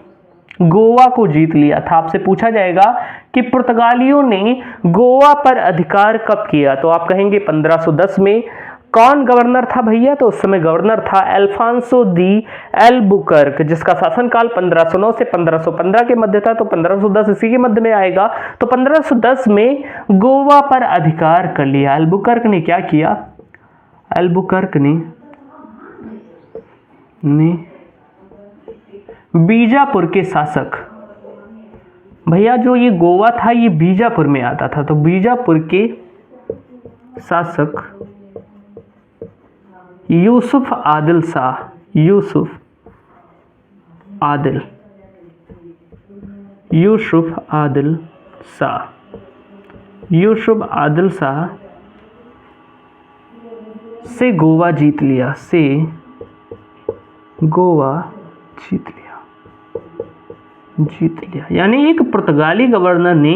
[SPEAKER 1] गोवा को जीत लिया था। आपसे पूछा जाएगा कि पुर्तगालियों ने गोवा पर अधिकार कब किया, तो आप कहेंगे 1510 में। कौन गवर्नर था भैया, तो उस समय गवर्नर था अल्फांसो दी अल्बुकर्क, जिसका शासनकाल 1509 से 1515 के मध्य था, तो 1510 इसी के मध्य में आएगा। तो 1510 में गोवा पर अधिकार कर लिया। अल्बुकर्क ने क्या किया, अल्बुकर्क ने बीजापुर के शासक, भैया जो ये गोवा था ये बीजापुर में आता था, तो बीजापुर के शासक यूसुफ आदिल शाह से गोवा जीत लिया। यानी एक पुर्तगाली गवर्नर ने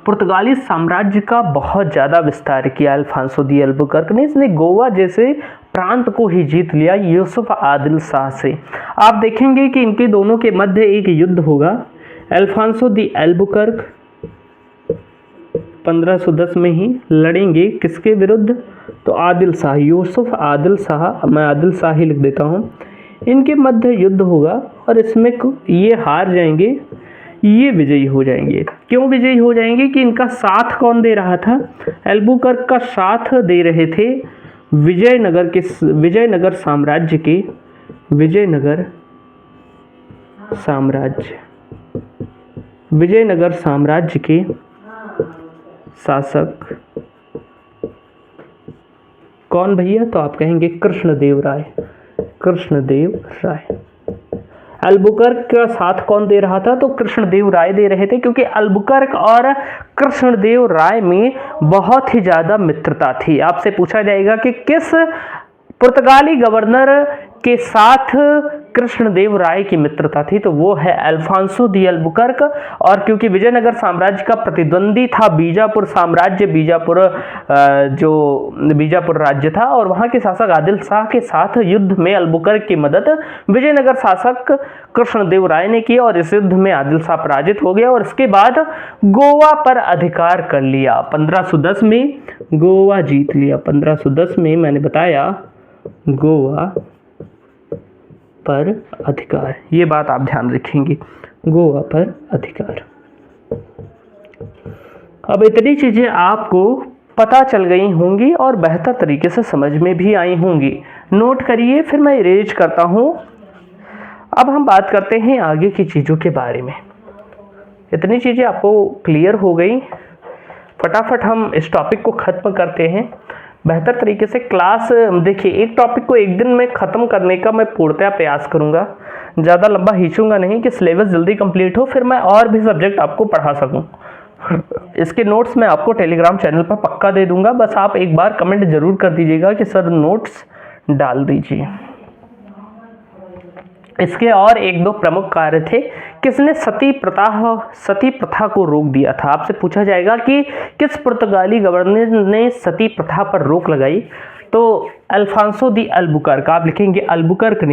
[SPEAKER 1] पुर्तगाली साम्राज्य का बहुत ज़्यादा विस्तार किया। अल्फांसो दी अल्बुकर्क ने, इसने गोवा जैसे प्रांत को ही जीत लिया यूसुफ आदिल शाह से। आप देखेंगे कि इनके दोनों के मध्य एक युद्ध होगा। अल्फांसो दी अल्बुकर्क 1510 में ही लड़ेंगे किसके विरुद्ध, तो आदिल शाह, यूसुफ आदिल शाह, मैं आदिल शाह ही लिख देता हूँ। इनके मध्य युद्ध होगा और इसमें ये हार जाएंगे, ये विजयी हो जाएंगे। क्यों विजयी हो जाएंगे कि इनका साथ कौन दे रहा था, अल्बुकर्क का साथ दे रहे थे विजयनगर साम्राज्य के शासक कौन भैया, तो आप कहेंगे कृष्णदेव राय। अल्बुकर्क का साथ कौन दे रहा था, तो कृष्णदेव राय दे रहे थे, क्योंकि अल्बुकर्क और कृष्णदेव राय में बहुत ही ज़्यादा मित्रता थी। आपसे पूछा जाएगा कि किस पुर्तगाली गवर्नर के साथ कृष्णदेव राय की मित्रता थी, तो वो है अल्फांसो दी अल्बुकर्क। और क्योंकि विजयनगर साम्राज्य का प्रतिद्वंदी था बीजापुर साम्राज्य, बीजापुर राज्य था, और वहाँ के शासक आदिल शाह के साथ युद्ध में अल्बुकर्क की मदद विजयनगर शासक कृष्णदेव राय ने की, और इस युद्ध में आदिल शाह पराजित हो गया और इसके बाद गोवा पर अधिकार कर लिया। 1510 में गोवा जीत लिया। 1510 में मैंने बताया गोवा पर अधिकार, ये बात आप ध्यान रखेंगे, गोवा पर अधिकार। अब इतनी चीजें आपको पता चल गई होंगी और बेहतर तरीके से समझ में भी आई होंगी। नोट करिए, फिर मैं इरेज करता हूँ। अब हम बात करते हैं आगे की चीज़ों के बारे में। इतनी चीज़ें आपको क्लियर हो गई, फटाफट हम इस टॉपिक को ख़त्म करते हैं बेहतर तरीके से। क्लास देखिए, एक टॉपिक को एक दिन में ख़त्म करने का मैं पूर्णतः प्रयास करूँगा, ज़्यादा लंबा खींचूंगा नहीं कि सिलेबस जल्दी कंप्लीट हो, फिर मैं और भी सब्जेक्ट आपको पढ़ा सकूँ। इसके नोट्स मैं आपको टेलीग्राम चैनल पर पक्का दे दूंगा, बस आप एक बार कमेंट जरूर कर दीजिएगा कि सर नोट्स डाल दीजिए। इसके और एक दो प्रमुख कार्य थे। किसने सती प्रथा को रोक दिया था? आपसे पूछा जाएगा कि किस पुर्तगाली गवर्नर ने सती प्रथा पर रोक लगाई? तो अल्फांसो दी अल्बुकर्क, आप लिखेंगे अल्बुकर्क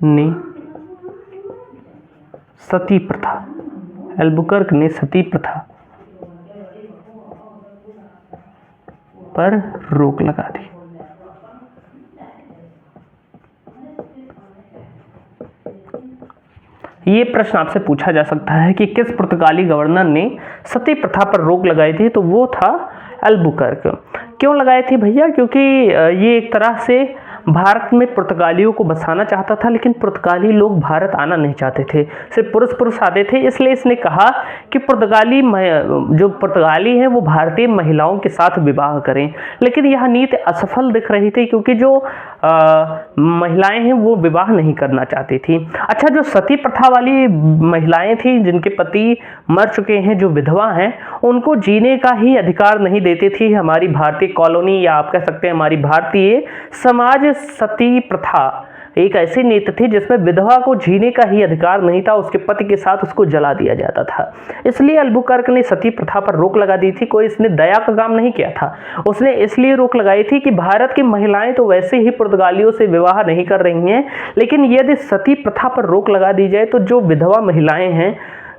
[SPEAKER 1] ने सती प्रथा, अल्बुकर्क ने सती प्रथा पर रोक लगा दी। ये प्रश्न आपसे पूछा जा सकता है कि किस पुर्तगाली गवर्नर ने सती प्रथा पर रोक लगाई थी? तो वो था अल्बुकर्क। क्यों लगाई थी भैया? क्योंकि ये एक तरह से भारत में पुर्तगालियों को बसाना चाहता था, लेकिन पुर्तगाली लोग भारत आना नहीं चाहते थे, सिर्फ पुरुष आते थे। इसलिए इसने कहा कि जो पुर्तगाली हैं वो भारतीय महिलाओं के साथ विवाह करें, लेकिन यह नीति असफल दिख रही थी क्योंकि जो महिलाएं हैं वो विवाह नहीं करना चाहती थी। अच्छा, जो सती प्रथा वाली महिलाएं थी जिनके पति मर चुके हैं, जो विधवा हैं, उनको जीने का ही अधिकार नहीं देती थी हमारी भारतीय कॉलोनी, या आप कह सकते हैं हमारी भारतीय समाज। सती प्रथा एक ऐसी नीति थी जिसमें विधवा को जीने का ही अधिकार नहीं था, उसके पति के साथ उसको जला दिया जाता था। इसलिए अल्बुकर्क ने सती प्रथा पर रोक लगा दी थी। कोई इसने दया का काम नहीं किया था, उसने इसलिए रोक लगाई थी कि भारत की महिलाएं तो वैसे ही पुर्तगालियों से विवाह नहीं कर रही हैं, लेकिन यदि सती प्रथा पर रोक लगा दी जाए तो जो विधवा महिलाएं हैं,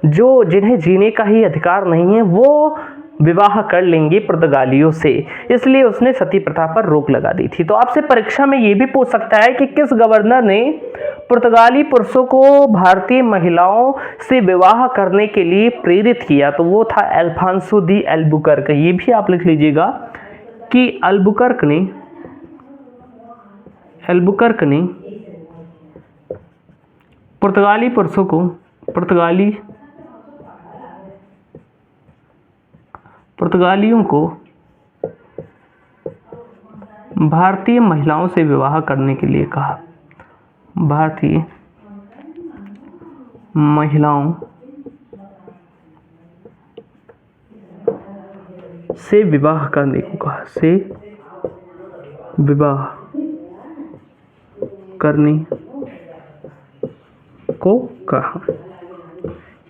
[SPEAKER 1] जो जिन्हें जीने का ही अधिकार नहीं है, वो विवाह कर लेंगे पुर्तगालियों से। इसलिए उसने सती प्रथा पर रोक लगा दी थी। तो आपसे परीक्षा में यह भी पूछ सकता है कि किस गवर्नर ने पुर्तगाली पुरुषों को भारतीय महिलाओं से विवाह करने के लिए प्रेरित किया? तो वो था अल्फांसो दी अल्बुकर्क। ये भी आप लिख लीजिएगा कि अल्बुकर्क ने पुर्तगाली पुरुषों को पुर्तगालियों को भारतीय महिलाओं से विवाह करने के लिए कहा। भारतीय महिलाओं से विवाह करने को कहा, से विवाह करने को कहा।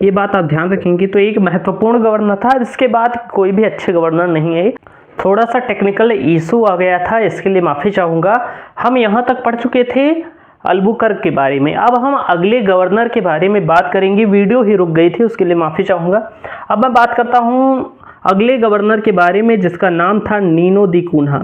[SPEAKER 1] ये बात आप ध्यान रखेंगे। तो एक महत्वपूर्ण गवर्नर था, इसके बाद कोई भी अच्छे गवर्नर नहीं है। थोड़ा सा टेक्निकल इशू आ गया था, इसके लिए माफ़ी चाहूँगा। हम यहाँ तक पढ़ चुके थे अल्बुकर्क के बारे में, अब हम अगले गवर्नर के बारे में बात करेंगे। वीडियो ही रुक गई थी, उसके लिए माफ़ी चाहूँगा। अब मैं बात करता हूँ अगले गवर्नर के बारे में, जिसका नाम था नीनो दी कून्हा।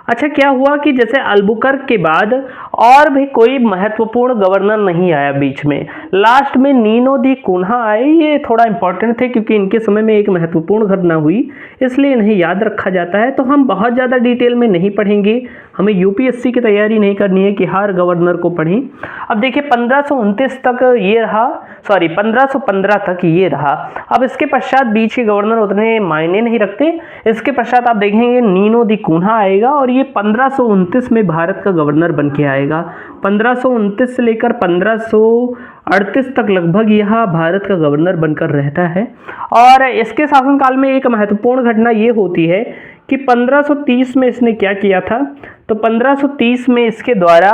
[SPEAKER 1] अच्छा, क्या हुआ कि जैसे अल्बुकर्क के बाद और भी कोई महत्वपूर्ण गवर्नर नहीं आया बीच में, लास्ट में नीनो दी कून्हा आए। ये थोड़ा इंपॉर्टेंट थे क्योंकि इनके समय में एक महत्वपूर्ण घटना हुई, इसलिए इन्हें याद रखा जाता है। तो हम बहुत ज़्यादा डिटेल में नहीं पढ़ेंगे, हमें यूपीएससी की तैयारी नहीं करनी है कि हर गवर्नर को पढ़ें। अब देखिए 1529 तक ये रहा, 1515 तक ये रहा। अब इसके पश्चात बीच के गवर्नर उतने मायने नहीं रखते। इसके पश्चात आप देखेंगे नीनो दी कून्हा आएगा और ये 1529 में भारत का गवर्नर बन के आएगा। 1529 से लेकर 1538 तक लगभग यह भारत का गवर्नर बनकर रहता है। और इसके शासनकाल में एक महत्वपूर्ण घटना ये होती है कि 1530 में इसने क्या किया था? तो 1530 में इसके द्वारा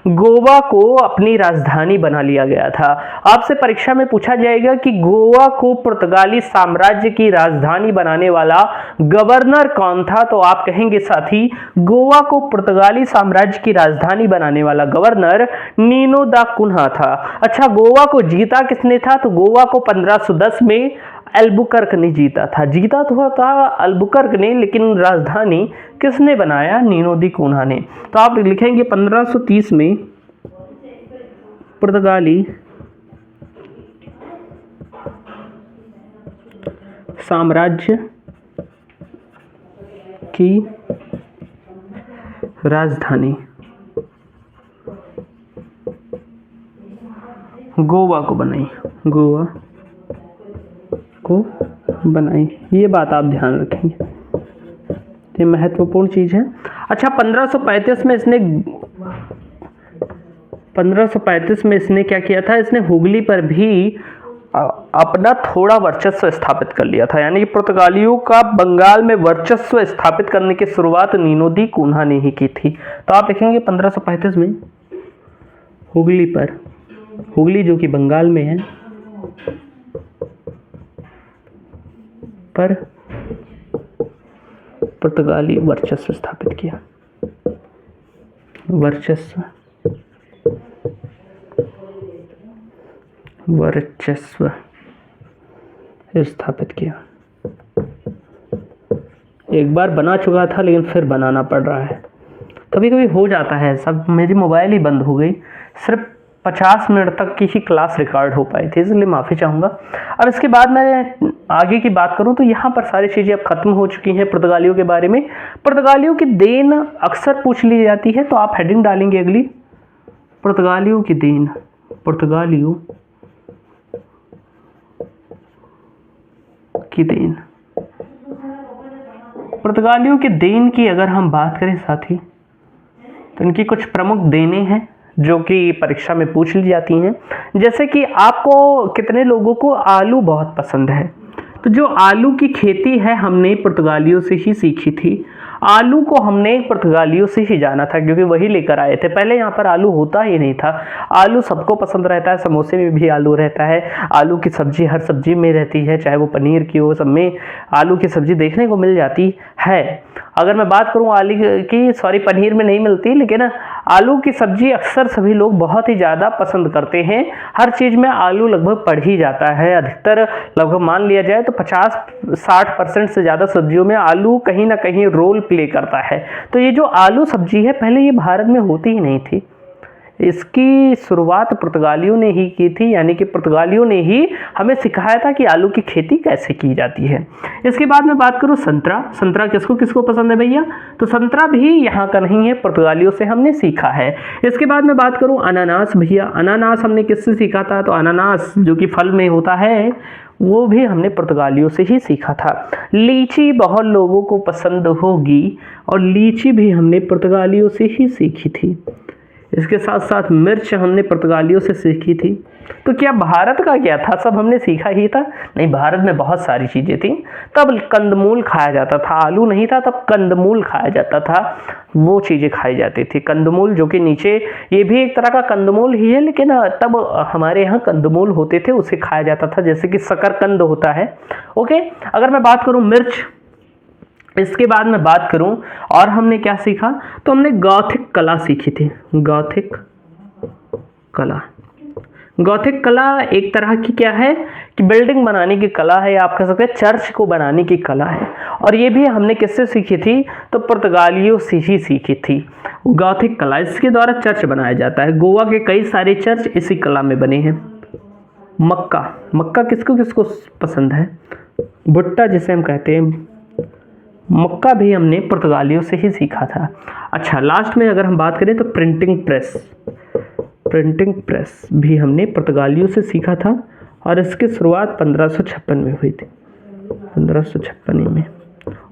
[SPEAKER 1] गोवा को अपनी राजधानी बना लिया गया था। आपसे परीक्षा में पूछा जाएगा कि गोवा को पुर्तगाली साम्राज्य की राजधानी बनाने वाला गवर्नर कौन था? तो आप कहेंगे साथी, गोवा को पुर्तगाली साम्राज्य की राजधानी बनाने वाला गवर्नर नीनो दा कून्हा था। अच्छा, गोवा को जीता किसने था? तो गोवा को 1510 में अल्बुकर्क ने जीता था। जीता तो था अल्बुकर्क ने, लेकिन राजधानी किसने बनाया? नीनो दी कून्हा ने। तो आप लिखेंगे 1530 में पुर्तगाली साम्राज्य की राजधानी गोवा को बनाई, गोवा को बनाई। ये बात आप ध्यान रखेंगे, ये महत्वपूर्ण चीज है। अच्छा, 1535 में इसने क्या किया था, इसने हुगली पर भी अपना थोड़ा वर्चस्व स्थापित कर लिया था, यानी कि पुर्तगालियों का बंगाल में वर्चस्व स्थापित करने की शुरुआत नीनो दी कून्हा ने ही की थी। तो आप देखेंगे 1535 में हुगली पर, हुगली जो कि बंगाल में है, पर पुर्तगाली वर्चस्व स्थापित किया, वर्चस्व स्थापित किया। एक बार बना चुका था लेकिन फिर बनाना पड़ रहा है, कभी कभी हो जाता है सब। मेरी मोबाइल ही बंद हो गई, सिर्फ 50 मिनट तक की ही क्लास रिकॉर्ड हो पाई थी, इसलिए माफ़ी चाहूँगा। अब इसके बाद मैं आगे की बात करूँ तो यहाँ पर सारी चीज़ें अब खत्म हो चुकी हैं पुर्तगालियों के बारे में। पुर्तगालियों की देन अक्सर पूछ ली जाती है, तो आप हेडिंग डालेंगे अगली, पुर्तगालियों की देन, पुर्तगालियों की देन। पुर्तगालियों के देन की अगर हम बात करें साथी, तो इनकी कुछ प्रमुख देनें हैं जो कि परीक्षा में पूछ ली जाती हैं। जैसे कि आपको कितने लोगों को आलू बहुत पसंद है, तो जो आलू की खेती है हमने पुर्तगालियों से ही सीखी थी। आलू को हमने पुर्तगालियों से ही जाना था क्योंकि वही लेकर आए थे। पहले यहाँ पर आलू होता ही नहीं था। आलू सबको पसंद रहता है, समोसे में भी आलू रहता है, आलू की सब्जी हर सब्जी में रहती है, चाहे वो पनीर की हो, सब में आलू की सब्जी देखने को मिल जाती है। अगर मैं बात करूँ आलू की, सॉरी पनीर में नहीं मिलती, लेकिन आलू की सब्जी अक्सर सभी लोग बहुत ही ज़्यादा पसंद करते हैं। हर चीज़ में आलू लगभग पड़ ही जाता है, अधिकतर लगभग मान लिया जाए तो 50-60% से ज़्यादा सब्जियों में आलू कहीं ना कहीं रोल प्ले करता है। तो ये जो आलू सब्जी है पहले ये भारत में होती ही नहीं थी, इसकी शुरुआत पुर्तगालियों ने ही की थी, यानी कि पुर्तगालियों ने ही हमें सिखाया था कि आलू की खेती कैसे की जाती है। इसके बाद मैं बात करूँ संतरा, संतरा किसको किसको पसंद है भैया, तो संतरा भी यहाँ का नहीं है, पुर्तगालियों से हमने सीखा है। इसके बाद मैं बात करूँ अनानास, भैया अनानास हमने किससे सीखा था, तो अनानास जो कि फल में होता है वो भी हमने पुर्तगालियों से ही सीखा था। लीची बहुत लोगों को पसंद होगी और लीची भी हमने पुर्तगालियों से ही सीखी थी। इसके साथ साथ मिर्च हमने पुर्तगालियों से सीखी थी। तो क्या भारत का क्या था, सब हमने सीखा ही था? नहीं, भारत में बहुत सारी चीज़ें थी। तब कंदमूल खाया जाता था, आलू नहीं था तब कंदमूल खाया जाता था, वो चीज़ें खाई जाती थी। कंदमूल जो कि नीचे, ये भी एक तरह का कंदमूल ही है, लेकिन तब हमारे यहाँ कंदमूल होते थे, उसे खाया जाता था, जैसे कि शकरकंद होता है। ओके, अगर मैं बात करूँ मिर्च, इसके बाद मैं बात करूं और हमने क्या सीखा, तो हमने गॉथिक कला सीखी थी। गॉथिक कला, गॉथिक कला एक तरह की क्या है कि बिल्डिंग बनाने की कला है, आप कह सकते हैं चर्च को बनाने की कला है। और ये भी हमने किससे सीखी थी, तो पुर्तगालियों से ही सीखी थी गॉथिक कला। इसके द्वारा चर्च बनाया जाता है। गोवा के कई सारे चर्च इसी कला में बने हैं। मक्का, मक्का किसको किसको पसंद है, भुट्टा जिसे हम कहते हैं, मक्का भी हमने पुर्तगालियों से ही सीखा था। अच्छा, लास्ट में अगर हम बात करें तो प्रिंटिंग प्रेस, प्रिंटिंग प्रेस भी हमने पुर्तगालियों से सीखा था और इसकी शुरुआत 1556 में हुई थी, 1556 में,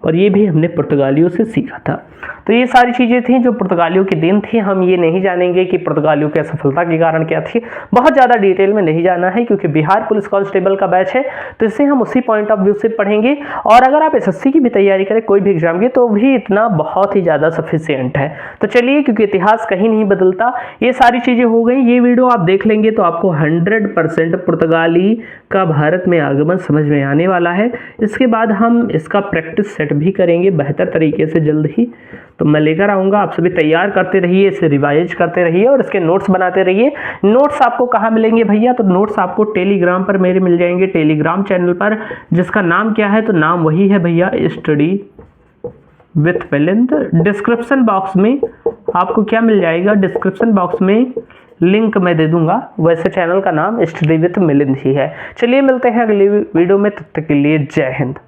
[SPEAKER 1] और ये भी हमने पुर्तगालियों से सीखा था। तो ये सारी चीज़ें थी जो पुर्तगालियों की देन थी। हम ये नहीं जानेंगे कि पुर्तगालियों की असफलता के कारण क्या थी, बहुत ज़्यादा डिटेल में नहीं जाना है क्योंकि बिहार पुलिस कांस्टेबल का बैच है, तो इसे हम उसी पॉइंट ऑफ व्यू से पढ़ेंगे। और अगर आप एसएससी की भी तैयारी करें, कोई भी एग्जाम की, तो भी इतना बहुत ही ज़्यादा सफिशिएंट है। तो चलिए, क्योंकि इतिहास कहीं नहीं बदलता, ये सारी चीज़ें हो गई। ये वीडियो आप देख लेंगे तो आपको 100% पुर्तगाली का भारत में आगमन समझ में आने वाला है। इसके बाद हम इसका प्रैक्टिस सेट भी करेंगे बेहतर तरीके से जल्द ही, तो मैं लेकर आऊँगा। आप सभी तैयार करते रहिए, इसे रिवाइज करते रहिए और इसके नोट्स बनाते रहिए। नोट्स आपको कहाँ मिलेंगे भैया, तो नोट्स आपको टेलीग्राम पर मेरे मिल जाएंगे, टेलीग्राम चैनल पर, जिसका नाम क्या है, तो नाम वही है भैया, study with Milind. Description box में आपको क्या मिल जाएगा, डिस्क्रिप्शन बॉक्स में लिंक मैं दे दूंगा। वैसे चैनल का नाम स्टडी विद मिलिंद ही है। चलिए मिलते हैं अगली वीडियो में, तब तक के लिए जय हिंद।